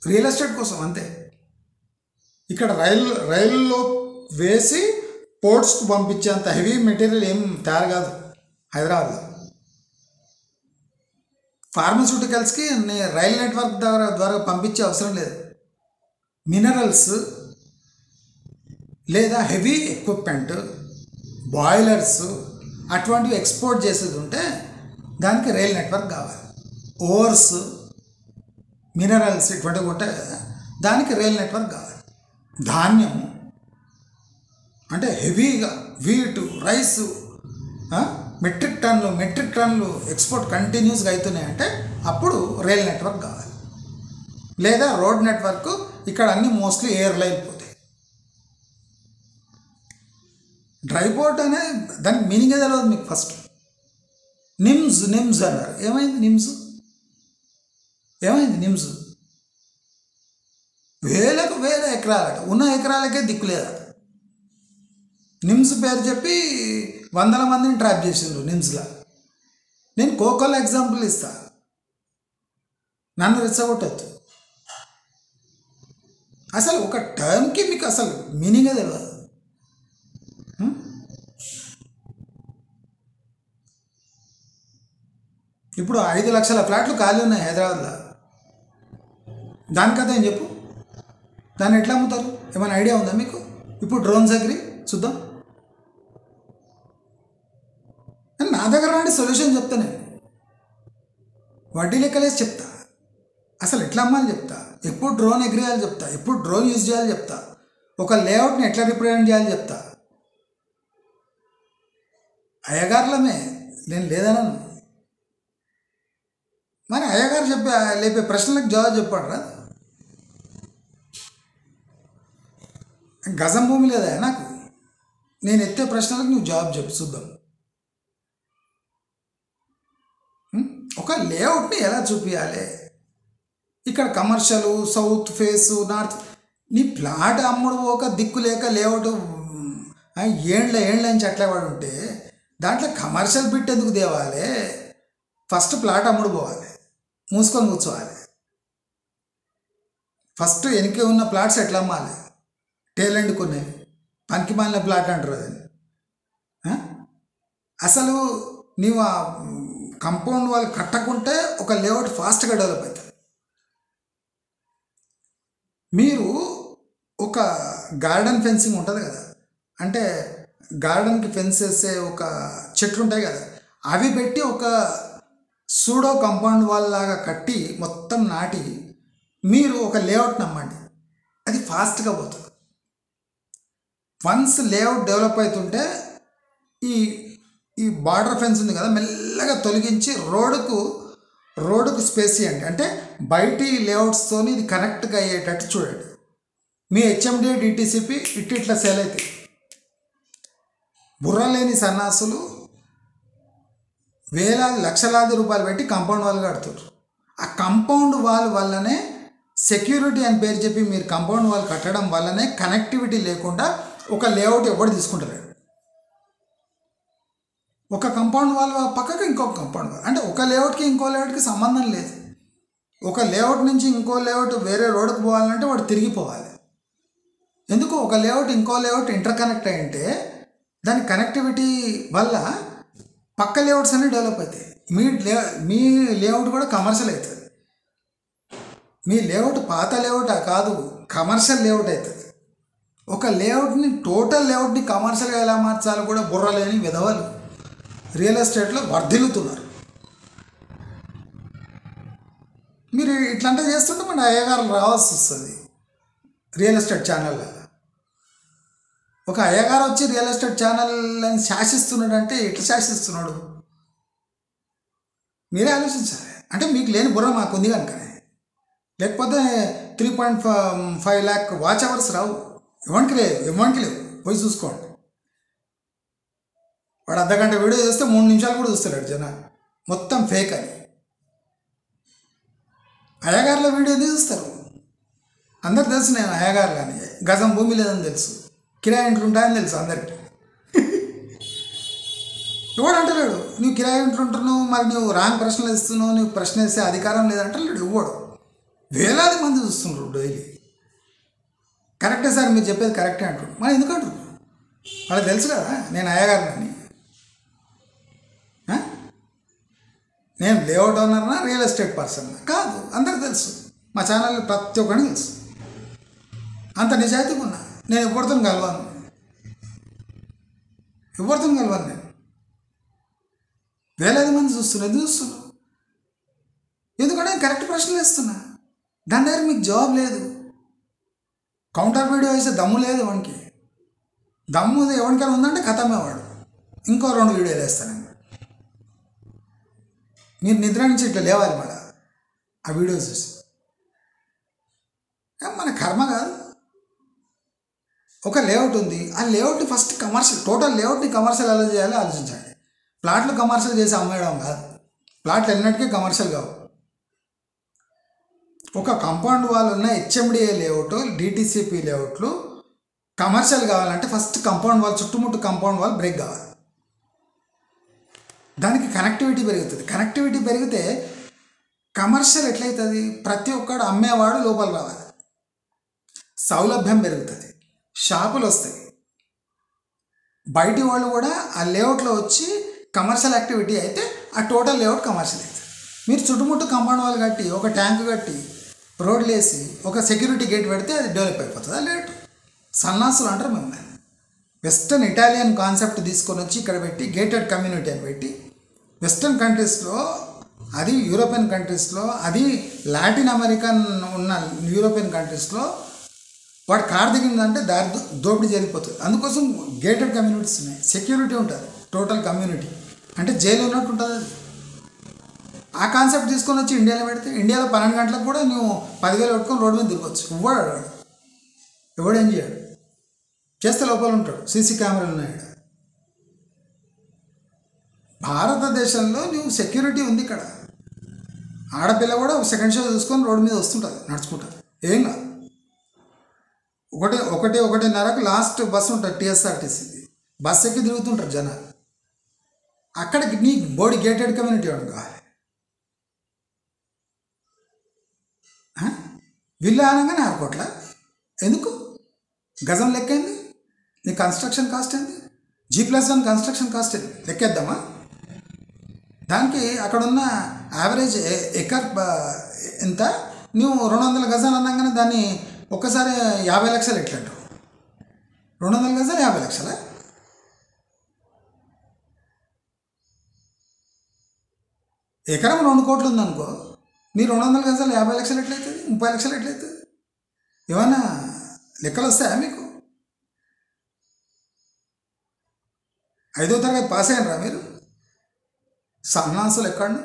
రియల్ ఎస్టేట్ కోసం అంతే. ఇక్కడ రైల్లో వేసి పోర్ట్స్కు పంపించేంత హెవీ మెటీరియల్ ఏం తయారు కాదు హైదరాబాద్లో. ఫార్మస్యూటికల్స్కి రైల్ నెట్వర్క్ ద్వారా పంపించే అవసరం లేదు. మినరల్స్ లేదా హెవీ ఎక్విప్మెంట్, బాయిలర్స్ అటువంటివి ఎక్స్పోర్ట్ చేసేది ఉంటే దానికి రైల్ నెట్వర్క్ కావాలి. ఓర్స్, మినరల్స్ ఇటువంటివి ఉంటాయి కదా, దానికి రైల్ నెట్వర్క్ కావాలి. ధాన్యం అంటే హెవీగా వీటు, రైసు, మెట్రిక్ టన్నులు ఎక్స్పోర్ట్ కంటిన్యూస్గా అవుతున్నాయి అంటే అప్పుడు రైల్ నెట్వర్క్ కావాలి. లేదా రోడ్ నెట్వర్క్. ఇక్కడ అన్నీ మోస్ట్లీ ఎయిర్లైన్ పోతాయి. డ్రై పోర్ట్ అనే దానికి మీనింగే తెలియదు మీకు. ఫస్ట్ నిమ్స్ అన్నారు. ఏమైంది నిమ్స్? వేలకు వేల ఎకరాలట, ఉన్న ఎకరాలకే దిక్కులేదట. నిమ్స్ పేరు చెప్పి వందల మందిని ట్రాప్ చేసిండ్రు నిమ్స్లో. నేను కోకోల ఎగ్జాంపుల్ ఇస్తా, నన్ను రెచ్చగొట్టద్దు. అసలు ఒక టర్మ్కి మీకు అసలు మీనింగే తెలియదు. ఇప్పుడు 5 లక్షల ఫ్లాట్లు ఖాళీ ఉన్నాయి హైదరాబాద్లో. దానికైతే ఏం చెప్పు, దాన్ని ఎట్లా అమ్ముతారు? ఏమైనా ఐడియా ఉందా మీకు? ఇప్పుడు డ్రోన్స్ అగ్రి చూద్దాం. నా దగ్గర రాండి, సొల్యూషన్ చెప్తా. నేను వడ్డీ లెక్కలేసి చెప్తా. అసలు ఎట్లా అమ్మాలి చెప్తా. ఎప్పుడు డ్రోన్ ఎగిరేయాలి చెప్తా. ఎప్పుడు డ్రోన్ యూజ్ చేయాలి చెప్తా. ఒక లేఅవుట్ని ఎట్లా రిప్రజెంట్ చేయాలి చెప్తా. అయ్యగారులమే, నేను లేదనను. మరి అయ్యగారు లేపే ప్రశ్నలకు జవాబు చెప్పాడు రా. గజం భూమి లేదా నాకు? నేను ఎత్తే ప్రశ్నలకు నువ్వు జవాబు చెప్పు చూద్దాం. ఒక లేఅవుట్ని ఎలా చూపించాలి? ఇక్కడ కమర్షియల్, సౌత్ ఫేస్, నార్త్. నీ ప్లాట్ అమ్ముడు పోక దిక్కు లేక లేఅవుట్ ఏళ్ళ నుంచి అట్లా వాడు ఉంటే దాంట్లో కమర్షియల్ బిట్ ఎందుకు తేవాలి? ఫస్ట్ ప్లాట్ అమ్ముడు పోవాలి, మూసుకొని కూర్చోవాలి. ఫస్ట్ వెనక ఉన్న ప్లాట్స్ ఎట్లా అమ్మాలి? టేలెంట్ కొన్ని పనికి మాలిన ప్లాట్ అంటారు అదని. అసలు నీవు ఆ కంపౌండ్ వాళ్ళు కట్టకుంటే ఒక లేఅవుట్ ఫాస్ట్గా డెవలప్ అవుతుంది. మీరు ఒక గార్డెన్ ఫెన్సింగ్ ఉంటుంది కదా, అంటే గార్డెన్కి ఫెన్స్ వేసే ఒక చెట్లు ఉంటాయి కదా, అవి పెట్టి ఒక సూడో కంపౌండ్ వాల్ లాగా కట్టి మొత్తం నాటి మీరు ఒక లేఅవుట్ నమ్మండి, అది ఫాస్ట్గా పోతుంది. వన్స్ లేఅవుట్ డెవలప్ అవుతుంటే ఈ బార్డర్ ఫెన్స్ ఉంది కదా, మెల్లగా తొలగించి రోడ్డుకు స్పేస్ ఇవ్వండి. అంటే బయటి లేఅవుట్స్తో ఇది కనెక్ట్గా అయ్యేటట్టు చూడండి. మీ హెచ్ఎండి, డిటిసిపి ఇట్లా సేల్ అవుతాయి. బుర్ర లేని సన్నాసులు వేలాది లక్షలాది రూపాయలు పెట్టి కాంపౌండ్ వాల్ కడుతున్నారు. ఆ కాంపౌండ్ వాల్ వల్లనే సెక్యూరిటీ అని పేరు చెప్పి మీరు కాంపౌండ్ వాల్ కట్టడం వల్లనే కనెక్టివిటీ లేకుండా ఒక లేఅవుట్ ఎవరు తీసుకుంటారు. ఒక కాంపౌండ్ వాల్ పక్కకు ఇంకొక కాంపౌండ్ వాల్, అంటే ఒక లేఅవుట్కి ఇంకో లేఅవుట్కి సంబంధం లేదు. ఒక లేఅవుట్ నుంచి ఇంకో లేఅవుట్ వేరే రోడ్డుకు పోవాలంటే వాడు తిరిగిపోవాలి. ఎందుకు? ఒక లేఅవుట్ ఇంకో లేఅవుట్ ఇంటర్ కనెక్ట్ అయ్యింటే దాని కనెక్టివిటీ వల్ల పక్క లేఅవుట్స్ అన్నీ డెవలప్ అవుతాయి. మీ లేఅవుట్ కూడా కమర్షియల్ అవుతుంది. మీ లేఅవుట్ పాత లేఅవుట్ కాదు, కమర్షియల్ లేఅవుట్ అవుతుంది. ఒక లేఅవుట్ని టోటల్ లేఅవుట్ని కమర్షియల్గా ఎలా మార్చాలో కూడా బుర్ర లేని విధవలు రియల్ ఎస్టేట్లో వర్ధిల్లుతున్నారు. మీరు ఇట్లంటే చేస్తుంటే మన అయ్యగారులు రావాల్సి వస్తుంది రియల్ ఎస్టేట్ ఛానల్లో. ఒక అయ్యగారు వచ్చి రియల్ ఎస్టేట్ ఛానల్ని శాసిస్తున్నాడంటే ఎట్లా శాసిస్తున్నాడు మీరే ఆలోచించాలి. అంటే మీకు లేని బుర్ర మాకు ఉంది కనుకనే, లేకపోతే 3.5 lakh వాచ్ అవర్స్ రావు. ఇవ్వడానికి లేవు, పోయి చూసుకోండి. వాడు అర్ధగంట వీడియో చేస్తే 3 నిమిషాలు కూడా చూస్తాడు జనాలు, మొత్తం ఫేక్ అని. అయ్యగారుల వీడియో ఎందుకు చూస్తారు? అందరికి తెలుసు నేను అయ్యగారులు అని. గజం భూమి లేదని తెలుసు, కిరాయి ఇంట్లు ఉంటాయని తెలుసు అందరికీ. ఎవడు అంటలేడు నువ్వు కిరాయి ఇంట్లో ఉంటున్నావు, మరి నువ్వు రాంగ్ ప్రశ్నలు ఇస్తున్నావు, నువ్వు ప్రశ్న వేసే అధికారం లేదంటలేడు ఇవ్వడు. వేలాది మంది చూస్తున్నారు డైలీ. కరెక్టే సార్ మీరు చెప్పేది కరెక్టే అంటాడు. మరి ఎందుకంటారు? వాళ్ళకి తెలుసు కదా నేను అయ్యగారిని. నేను లేఅవుట్ ఓనర్నా రియల్ ఎస్టేట్ పర్సన్ కాదు, అందరికి తెలుసు. మా ఛానల్ ప్రతి ఒక్కరికి తెలుసు. అంత నిజాయితీగా ఉన్నా. నేను ఎవరితో కలవాను నేను. వేలాది మంది చూస్తున్నారు. ఎందుకు చూస్తున్నారు? ఎందుకంటే నేను కరెక్ట్ ప్రశ్నలు వేస్తున్నా. దాని దగ్గర మీకు జవాబు లేదు. కౌంటర్ వీడియో వేసే దమ్ము లేదు వానికి. దమ్ము ఎవరికైనా ఉందంటే కథమే వాడు. ఇంకో 2 వీడియోలు వేస్తాను. మీరు నిద్ర నుంచి ఇట్లా లేవాలి మళ్ళీ ఆ వీడియోస్ చూసి. మన కర్మ కాదు. ఒక లేఅవుట్ ఉంది, ఆ లేఅవుట్ ఫస్ట్ కమర్షియల్, టోటల్ లేఅవుట్ని కమర్షియల్ ఎలా చేయాలో ఆలోచించండి. ప్లాట్లు కమర్షియల్ చేసి అమ్మేయడం కాదు. ప్లాట్లు ఎన్నటికీ కమర్షియల్ కావు. ఒక కాంపౌండ్ వాల్ ఉన్న హెచ్ఎండిఏ లేఅవుట్, డిటిసిపి లేఅవుట్లు కమర్షియల్ కావాలంటే ఫస్ట్ కాంపౌండ్ వాల్, చుట్టుముట్టు కాంపౌండ్ వాల్ బ్రేక్ కావాలి. దానికి కనెక్టివిటీ పెరుగుతుంది. కనెక్టివిటీ పెరిగితే కమర్షియల్ ఎట్లయితుంది? ప్రతి ఒక్కడు అమ్మేవాడు లోపల రావాలి, సౌలభ్యం పెరుగుతుంది, షాపులు వస్తాయి. బయటి వాళ్ళు కూడా ఆ లేఅవుట్లో వచ్చి కమర్షియల్ యాక్టివిటీ అయితే ఆ టోటల్ లేఅవుట్ కమర్షియల్ అవుతుంది. మీరు చుట్టుముట్టు కాంపౌండ్ వాల్ కట్టి, ఒక ట్యాంక్ కట్టి, రోడ్లు వేసి, ఒక సెక్యూరిటీ గేట్ పెడితే అది డెవలప్ అయిపోతుంది. అది లేట్. సన్నాసులు అంటారు మిమ్మల్ని. వెస్టర్న్ ఇటాలియన్ కాన్సెప్ట్ తీసుకొని వచ్చి ఇక్కడ పెట్టి గేటెడ్ కమ్యూనిటీ అని పెట్టి, వెస్టర్న్ కంట్రీస్లో, అది యూరోపియన్ కంట్రీస్లో, అది లాటిన్ అమెరికన్ ఉన్న యూరోపియన్ కంట్రీస్లో వాడు కార్ దిగిందంటే దారి దోపిడీ జరిగిపోతుంది. అందుకోసం గేటెడ్ కమ్యూనిటీస్ ఉన్నాయి, సెక్యూరిటీ ఉంటుంది, టోటల్ కమ్యూనిటీ అంటే జైలు ఉన్నట్టు ఉంటుంది. అది ఆ కాన్సెప్ట్ తీసుకొని వచ్చి ఇండియాలో పెడితే, ఇండియాలో 12 గంటలకు కూడా నువ్వు 10,000 పెట్టుకొని రోడ్డు మీద తిరగవచ్చు. ఎవడేం చేయడు, చేస్తే లోపల ఉంటాడు. సీసీ కెమెరాలు ఉన్నాయి. భారతదేశంలో నువ్వు సెక్యూరిటీ ఉంది. ఇక్కడ ఆడపిల్ల కూడా ఒక సెకండ్ షో చూసుకొని రోడ్డు మీద వస్తుంటుంది, నడుచుకుంటుంది, ఏం కాదు. 1:30కు లాస్ట్ బస్సు ఉంటుంది టీఎస్ఆర్టీసీది. బస్సు ఎక్కి తిరుగుతుంటారు జనాలు. అక్కడికి నీ బోడీ గేటెడ్ కమ్యూనిటీ వాడు కావాలి. విల్లా అనగానే 6 కోట్ల. ఎందుకు? గజం లెక్కేంది? నీ కన్స్ట్రక్షన్ కాస్ట్ ఏంది? G+1 కన్స్ట్రక్షన్ కాస్ట్ ఏంది? లెక్కేద్దామా? దానికి అక్కడున్న యావరేజ్ ఎకర్ ఎంత? నువ్వు 200 గజాలు అన్నాగానే దాన్ని ఒక్కసారి 50 లక్షలు ఎట్లంటావు? 200 గజాలు 50 లక్షలా? ఎకరం 2 కోట్లు ఉందనుకో, నీ 200 గజాలు 50 లక్షలు ఎట్లయితుంది? 30 లక్షలు ఎట్లయితుంది? ఏమన్నా లెక్కలు వస్తాయా మీకు? 5వ తరగతి పాస్ అయ్యారా మీరు? సన్నాసులు ఎక్కండి.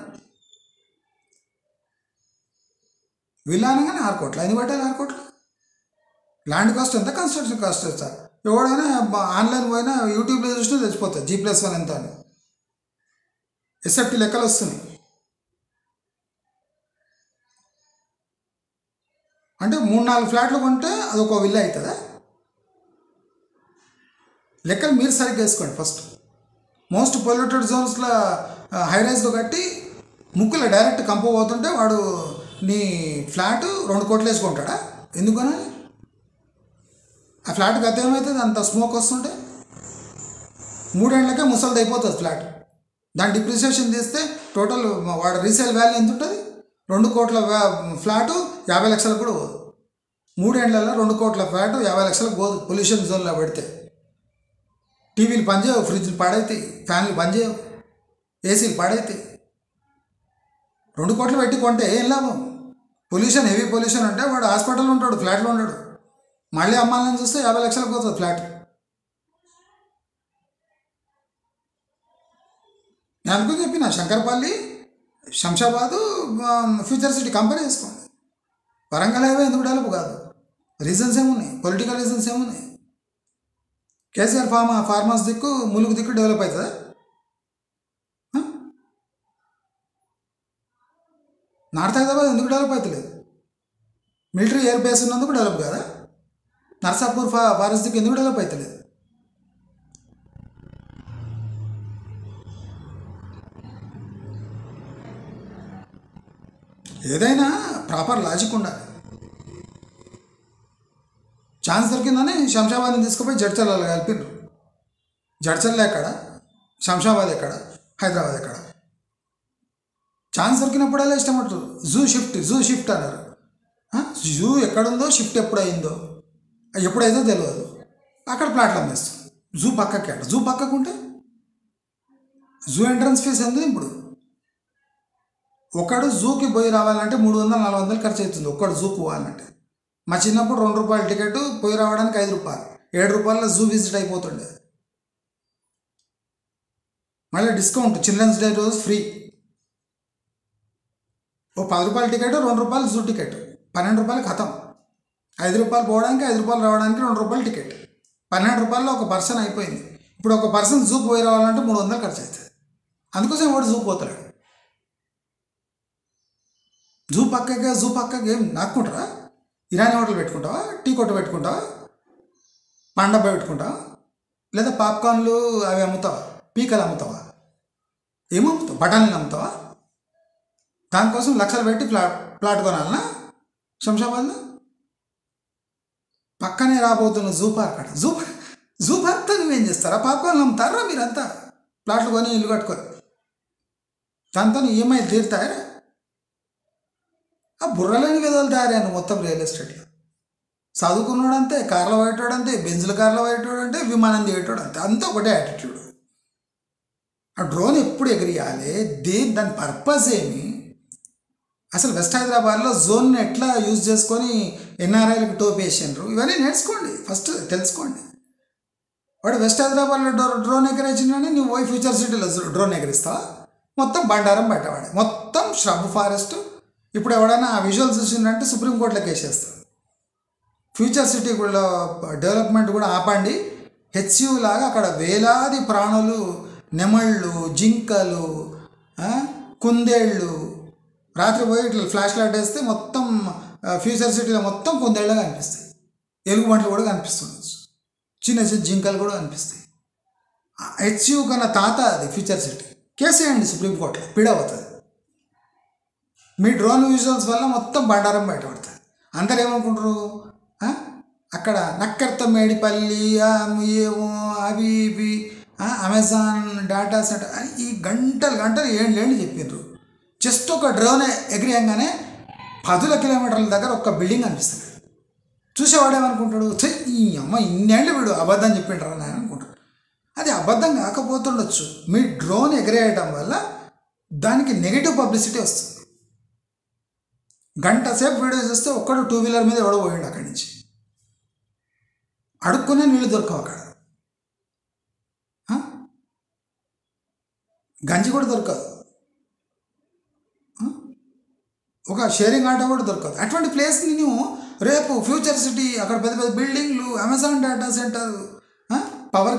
విల్లా అనగానే 6 కోట్లు. ఎందుకు పెట్టాలి 6 కోట్లు? ల్యాండ్ కాస్ట్ ఎంత, కన్స్ట్రక్షన్ కాస్ట్ ఎంత? ఎవడైనా ఆన్లైన్ పోయినా యూట్యూబ్లో చూసినా తెచ్చిపోతుంది G+1 ఎంత అని. ఎస్ఎఫ్టీ లెక్కలు వస్తున్నాయి. అంటే 3-4 ఫ్లాట్లు కొంటే అదొక విల్లా అవుతుందా? లెక్కలు మీరు సరిగ్గా వేసుకోండి. ఫస్ట్ మోస్ట్ పొల్యూటెడ్ జోన్స్లో హైరైజ్లో కట్టి ముక్కులో డైరెక్ట్ కంప పోతుంటే వాడు నీ ఫ్లాట్ 2 కోట్లు వేసుకుంటాడా? ఎందుకని? ఆ ఫ్లాట్ గత ఏమవుతుంది? అంత స్మోక్ వస్తుంటే 3 ఏళ్ళకే ముసలిది అయిపోతుంది ఫ్లాట్. దాని డిప్రిసియేషన్ తీస్తే టోటల్ వాడు రీసేల్ వాల్యూ ఎంత ఉంటుంది? 2 కోట్ల ఫ్లాటు 50 లక్షలకు కూడా పోదు. 3 ఏళ్లలో 2 కోట్ల ఫ్లాట్ 50 లక్షలకు పోదు పొల్యూషన్ జోన్లో పెడితే. టీవీలు పనిచేయవు, ఫ్రిడ్జ్లు పాడైతాయి, ఫ్యాన్లు పనిచేయవు, ఏసీలు పాడైతాయి. 2 కోట్లు పెట్టి కొంటే ఏం లాభం? పొల్యూషన్, హెవీ పొల్యూషన్ అంటే వాడు హాస్పిటల్లో ఉంటాడు, ఫ్లాట్లో ఉంటాడు. మళ్ళీ అమ్మాలని చూస్తే 50 లక్షలకు పోతుంది ఫ్లాట్. నేను అందుకని చెప్పిన Shankarpally, Shamshabad future city company వేసుకోండి. వరంగల్ హైవే ఎందుకు డెవలప్ కాదు? రీజన్స్ ఏమున్నాయి? పొలిటికల్ రీజన్స్ ఏమున్నాయి? కేసీఆర్ ఫార్మర్స్ దిక్కు, ములుగు దిక్కు డెవలప్ అవుతుందా? నార్త్ హైదరాబాద్ ఎందుకు డెవలప్ అవుతలేదు? మిలిటరీ ఎయిర్ బేస్ ఉన్నందుకు డెవలప్ కాదా? నర్సాపూర్ ఫారెస్ట్ దిక్కు ఎందుకు డెవలప్ అవుతలేదు? ఏదైనా ప్రాపర్ లాజిక్ ఉండాలి. ఛాన్స్ దొరికిందని శంషాబాద్ని తీసుకుపోయి జడ్చర్లలో కలిపినారు. జడ్చర్ల ఎక్కడ, శంషాబాద్ ఎక్కడ, హైదరాబాద్ ఎక్కడ? ఛాన్స్ దొరికినప్పుడల్లా ఇష్టం అంటారు. జూ షిఫ్ట్ అన్నారు. జూ ఎక్కడుందో, షిఫ్ట్ ఎప్పుడైందో, ఎప్పుడైందో తెలియదు. అక్కడ ప్లాట్లు అమ్మేస్తాం. జూ పక్కకి అక్కడ. జూ పక్కకు ఉంటే జూ ఎంట్రన్స్ ఫీజు ఎందుకు? ఇప్పుడు ఒకడు జూకి పోయి రావాలంటే 300-400 ఖర్చు అవుతుంది ఒక్కడు జూకి పోవాలంటే. మా చిన్నప్పుడు 2 రూపాయల టికెట్, పోయి రావడానికి 5 రూపాయలు, 7 రూపాయల జూ విజిట్ అయిపోతుండే. మళ్ళీ డిస్కౌంట్, చిల్డ్రన్స్ డే రోజు ఫ్రీ. ఓ 10 రూపాయల టికెట్, 2 రూపాయలు జూ టికెట్, 12 రూపాయలు ఖతం. 5 రూపాయలు పోవడానికి, 5 రూపాయలు రావడానికి 2 రూపాయలు టికెట్. 12 రూపాయల్లో ఒక పర్సన్ అయిపోయింది. ఇప్పుడు ఒక పర్సన్ జూకి పోయి రావాలంటే 300 ఖర్చు అవుతుంది. అందుకోసం వాడు జూ పోతాడు. జూ పక్కకి ఏం నాకుంటారా? ఇరానీ హోటల్ పెట్టుకుంటావా? టీ కొట్టు పెట్టుకుంటావా? పాండబ్బ పెట్టుకుంటావా? లేదా పాప్కార్న్లు అవి అమ్ముతావా? పీకలు అమ్ముతావా? ఏమమ్ముతావు? బఠానీలు అమ్ముతావా? దానికోసం లక్షలు పెట్టి ప్లాట్ కొనాలనా శంషాబాద్లో? పక్కనే రాబోతున్న జూ పార్క్ అట. జూ పార్క్తో నువ్వేం చేస్తారా? పాప్కార్న్లు అమ్ముతారా మీరంతా? ప్లాట్లు కొని ఇల్లు కట్టుకొని దాంతో ఈఎంఐ తీరుతాయరా? ఆ బుర్రలేని విధాలు తయారయ్యాను మొత్తం రియల్ ఎస్టేట్లో. చదువుకున్నాడు అంతే, కార్లో పోయేటోడు అంతే, బెంజ్ల కార్లో పోయేటోడు అంటే, విమానం దిగేటోడు అంతే, అంతా ఒకటే యాటిట్యూడ్. ఆ డ్రోన్ ఎప్పుడు ఎగిరియాలి? దాని పర్పస్ ఏమి? అసలు వెస్ట్ హైదరాబాద్లో జోన్ని ఎట్లా యూజ్ చేసుకొని ఎన్ఆర్ఐలకు టోప్ వేసిండ్రు, ఇవన్నీ నేర్చుకోండి, ఫస్ట్ తెలుసుకోండి. వాడు వెస్ట్ హైదరాబాద్లో డ్రోన్ ఎగిరేసిండని నువ్వు పోయి ఫ్యూచర్ సిటీలో డ్రోన్ ఎగిరిస్తావా? మొత్తం బండారం బయటవాడే, మొత్తం ష్రబ్ ఫారెస్ట్. ఇప్పుడు ఎవడైనా ఆ విజువల్స్ చూసిందంటే సుప్రీంకోర్టులో కేసేస్తారు. ఫ్యూచర్ సిటీ కూడా డెవలప్మెంట్ కూడా ఆపండి. హెచ్యూ లాగా అక్కడ వేలాది ప్రాణులు, నెమళ్ళు, జింకలు, కుందేళ్ళు, రాత్రి పోయి ఇట్లా ఫ్లాష్ లైట్ వేస్తే మొత్తం ఫ్యూచర్ సిటీలో మొత్తం కుందేళ్ళగా కనిపిస్తాయి. ఎలుగుబంట్లు కూడా కనిపిస్తుండొచ్చు, చిన్న చిన్న జింకలు కూడా కనిపిస్తాయి. హెచ్యూ కన్నా తాత అది ఫ్యూచర్ సిటీ. కేసు వేయండి సుప్రీంకోర్టులో, పీడవుతుంది. మీ డ్రోన్ విజువల్స్ వల్ల మొత్తం బండారం బయటపడుతుంది. అందరు ఏమనుకుంటారు? అక్కడ నక్కర్త మేడిపల్లి ఏమో అవి ఇవి అమెజాన్ డేటా సెంటర్ అని ఈ గంటలు ఏంటి చెప్పిండ్రు. జస్ట్ ఒక డ్రోన్ ఎగిరియంగానే 10 కిలోమీటర్ల దగ్గర ఒక బిల్డింగ్ అనిపిస్తుంది. చూసేవాడేమనుకుంటాడు? ఈ అమ్మ ఇన్నేళ్ళు వీడు అబద్ధం చెప్పిండ్రా అని అనుకుంటాడు. అది అబద్ధం కాకపోతుండొచ్చు. మీ డ్రోన్ ఎగిరేయడం వల్ల దానికి నెగిటివ్ పబ్లిసిటీ వస్తుంది. గంట సేపు వీడియో చూస్తే ఒక్కడు 2 వీలర్ మీద ఎవడో పోయాడు అక్కడి నుంచి. అడుక్కునే నీళ్ళు దొరకవు అక్కడ, గంజి కూడా దొరకదు, ఒక షేరింగ్ ఆటో కూడా దొరకదు. అటువంటి ప్లేస్ని నువ్వు రేపు ఫ్యూచర్ సిటీ, అక్కడ పెద్ద పెద్ద బిల్డింగ్లు, Amazon data centre, power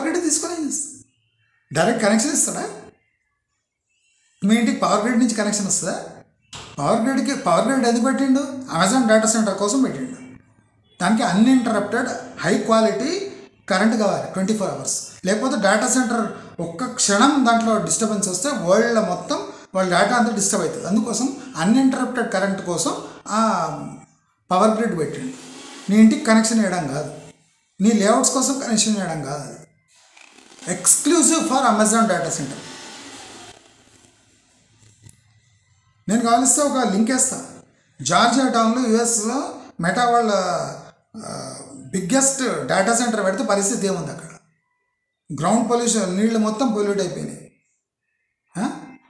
grid తీసుకొని డైరెక్ట్ కనెక్షన్ ఇస్తాడా? మీ ఇంటికి పవర్ గ్రిడ్ నుంచి కనెక్షన్ వస్తుందా? పవర్ గ్రిడ్ ఎందుకు పెట్టిండు? అమెజాన్ డేటా సెంటర్ కోసం పెట్టిండు. దానికి అన్ఇంటరప్టెడ్ హై క్వాలిటీ కరెంట్ కావాలి 24 hours. లేకపోతే డేటా సెంటర్ ఒక్క క్షణం దాంట్లో డిస్టర్బెన్స్ వస్తే వరల్డ్లో మొత్తం వాళ్ళ డేటా అంతా డిస్టర్బ్ అవుతుంది. అందుకోసం అన్ఇంటరప్టెడ్ కరెంట్ కోసం ఆ పవర్ గ్రిడ్ పెట్టిండు. నీ ఇంటికి కనెక్షన్ వేయడం కాదు, నీ లేఅవుట్స్ కోసం కనెక్షన్ వేయడం కాదు, అది exclusive for Amazon data centre. నేను కావలిస్తే ఒక లింక్ వేస్తాను. జార్జియా టౌన్లో యుఎస్లో మెటా వాళ్ళ బిగ్గెస్ట్ డేటా సెంటర్ పెడితే పరిస్థితి ఏముంది అక్కడ? గ్రౌండ్ పొల్యూషన్, నీళ్ళు మొత్తం పొల్యూట్ అయిపోయినాయి.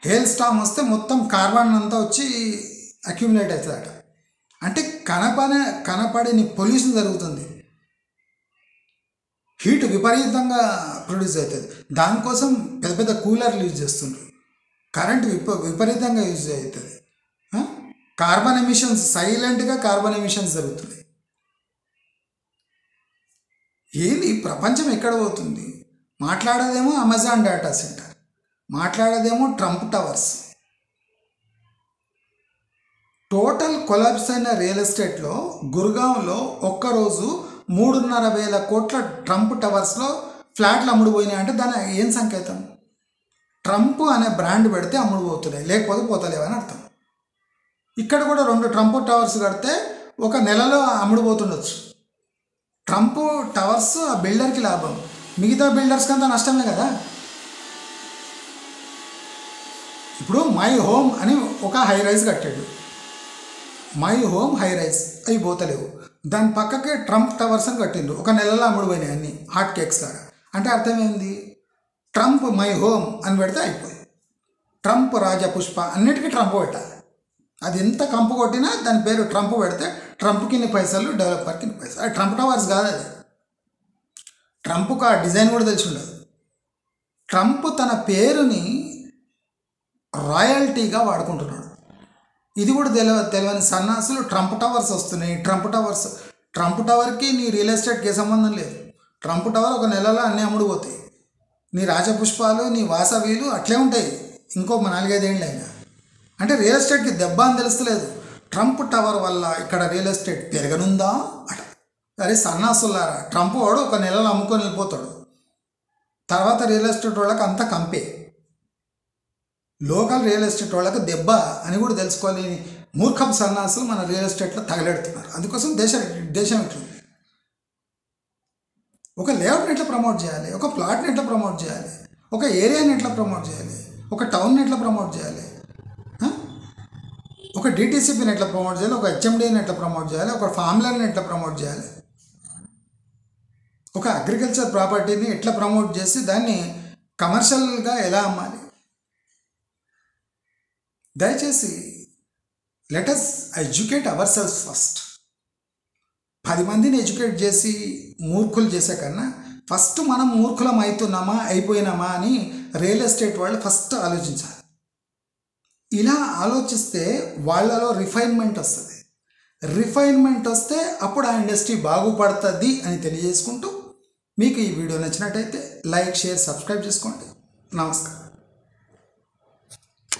హెయిల్ స్టామ్ వస్తే మొత్తం కార్బన్ అంతా వచ్చి అక్యుములేట్ అవుతుందట. అంటే కనపడని పొల్యూషన్ జరుగుతుంది. హీట్ విపరీతంగా ప్రొడ్యూస్ అవుతుంది. దానికోసం పెద్ద పెద్ద కూలర్లు యూజ్ చేస్తుండ్రు. కరెంట్ విపరీతంగా యూజ్ అవుతుంది. కార్బన్ ఎమిషన్స్, సైలెంట్గా కార్బన్ ఎమిషన్స్ జరుగుతుంది. ఏంది ప్రపంచం ఎక్కడ పోతుంది? మాట్లాడేదేమో అమెజాన్ డేటా సెంటర్, మాట్లాడేదేమో ట్రంప్ టవర్స్. టోటల్ కొలాప్స్ అయిన రియల్ ఎస్టేట్లో గుర్గాంలో ఒక్కరోజు 3,500 కోట్ల ట్రంప్ టవర్స్లో ఫ్లాట్లు అమ్ముడుపోయినాయి. అంటే దాని ఏం సంకేతం? ట్రంప్ అనే బ్రాండ్ పెడితే అమ్ముడుపోతున్నాయి, లేకపోతే పోతలేవని అర్థం. ఇక్కడ కూడా 2 ట్రంప్ టవర్స్ కడితే ఒక నెలలో అమ్ముడుపోతుండొచ్చు. ట్రంప్ టవర్స్ ఆ బిల్డర్కి లాభం, మిగతా బిల్డర్స్కి అంతా నష్టమే కదా. ఇప్పుడు మై హోమ్ అని ఒక హై రైజ్ కట్టాడు, మై హోమ్ హై రైజ్, అవి పోతలేవు. దాని పక్కకే ట్రంప్ టవర్స్ అని కట్టిండు, ఒక నెలలో అమ్ముడుపోయినాయి అన్నీ హాట్ కేక్స్ లాగా. అంటే అర్థమైంది, ట్రంప్ మై హోమ్ అని పెడితే అయిపోయింది. ట్రంప్ రాజపుష్ప అన్నిటికీ ట్రంప్ పెట్టాలి. అది ఎంత కంపు కొట్టినా దాని పేరు ట్రంప్ పెడితే ట్రంప్కి ఇన్ని పైసలు, డెవలపర్కి ఇన్ని పైసలు. అది ట్రంప్ టవర్స్ కాదు, అది ట్రంప్కి ఆ డిజైన్ కూడా తెలిసి ఉండదు. ట్రంప్ తన పేరుని రాయల్టీగా వాడుకుంటున్నాడు. ఇది కూడా తెలియని సన్నాసులు ట్రంప్ టవర్స్ వస్తున్నాయి. ట్రంప్ టవర్కి నీ రియల్ ఎస్టేట్కి ఏ సంబంధం లేదు. ట్రంప్ టవర్ ఒక నెలలో అన్నీ అమ్ముడుపోతాయి. నీ రాజపుష్పాలు, నీ వాసవీలు అట్లే ఉంటాయి ఇంకో 4-5 ఏళ్ళు అయినా. అంటే రియల్ ఎస్టేట్కి దెబ్బ అని తెలుస్తలేదు. ట్రంప్ టవర్ వల్ల ఇక్కడ రియల్ ఎస్టేట్ పెరగనుందా అట. అరే సన్నాసులారా, ట్రంప్ వాడు ఒక నెలలో అమ్ముకొని వెళ్ళిపోతాడు. తర్వాత రియల్ ఎస్టేట్ వాళ్ళకి అంతా కంపే. లోకల్ రియల్ ఎస్టేట్ వాళ్ళకి దెబ్బ అని కూడా తెలుసుకోలేని మూర్ఖపు సన్నాసులు మన రియల్ ఎస్టేట్లో తగలెడుతున్నారు. అందుకోసం దేశం ఇట్లుంది. ఒక లేఅవుట్ని ఎట్లా ప్రమోట్ చేయాలి, ఒక ప్లాట్ని ఎట్లా ప్రమోట్ చేయాలి, ఒక ఏరియాని ఎట్లా ప్రమోట్ చేయాలి, ఒక టౌన్ని ఎట్లా ప్రమోట్ చేయాలి, ఒక డిటీసీపీని ఎట్లా ప్రమోట్ చేయాలి, ఒక హెచ్ఎండిని ఎట్లా ప్రమోట్ చేయాలి, ఒక ఫార్మ్లను ఎట్లా ప్రమోట్ చేయాలి, ఒక అగ్రికల్చర్ ప్రాపర్టీని ఎట్లా ప్రమోట్ చేసి దాన్ని కమర్షియల్గా ఎలా అమ్మాలి. దయచేసి let us educate hour cells first. 10 మందిని ఎడ్యుకేట్ చేసి మూర్ఖులు చేసే కన్నా ఫస్ట్ మనం మూర్ఖులం అయిపోయినామా అని రియల్ ఎస్టేట్ వాళ్ళు ఫస్ట్ ఆలోచించాలి. ఇలా ఆలోచిస్తే వాళ్ళలో రిఫైన్మెంట్ వస్తుంది. రిఫైన్మెంట్ వస్తే అప్పుడు ఆ ఇండస్ట్రీ బాగుపడుతుంది అని తెలియజేసుకుంటూ, మీకు ఈ వీడియో నచ్చినట్టయితే లైక్, షేర్, సబ్స్క్రైబ్ చేసుకోండి. నమస్కారం.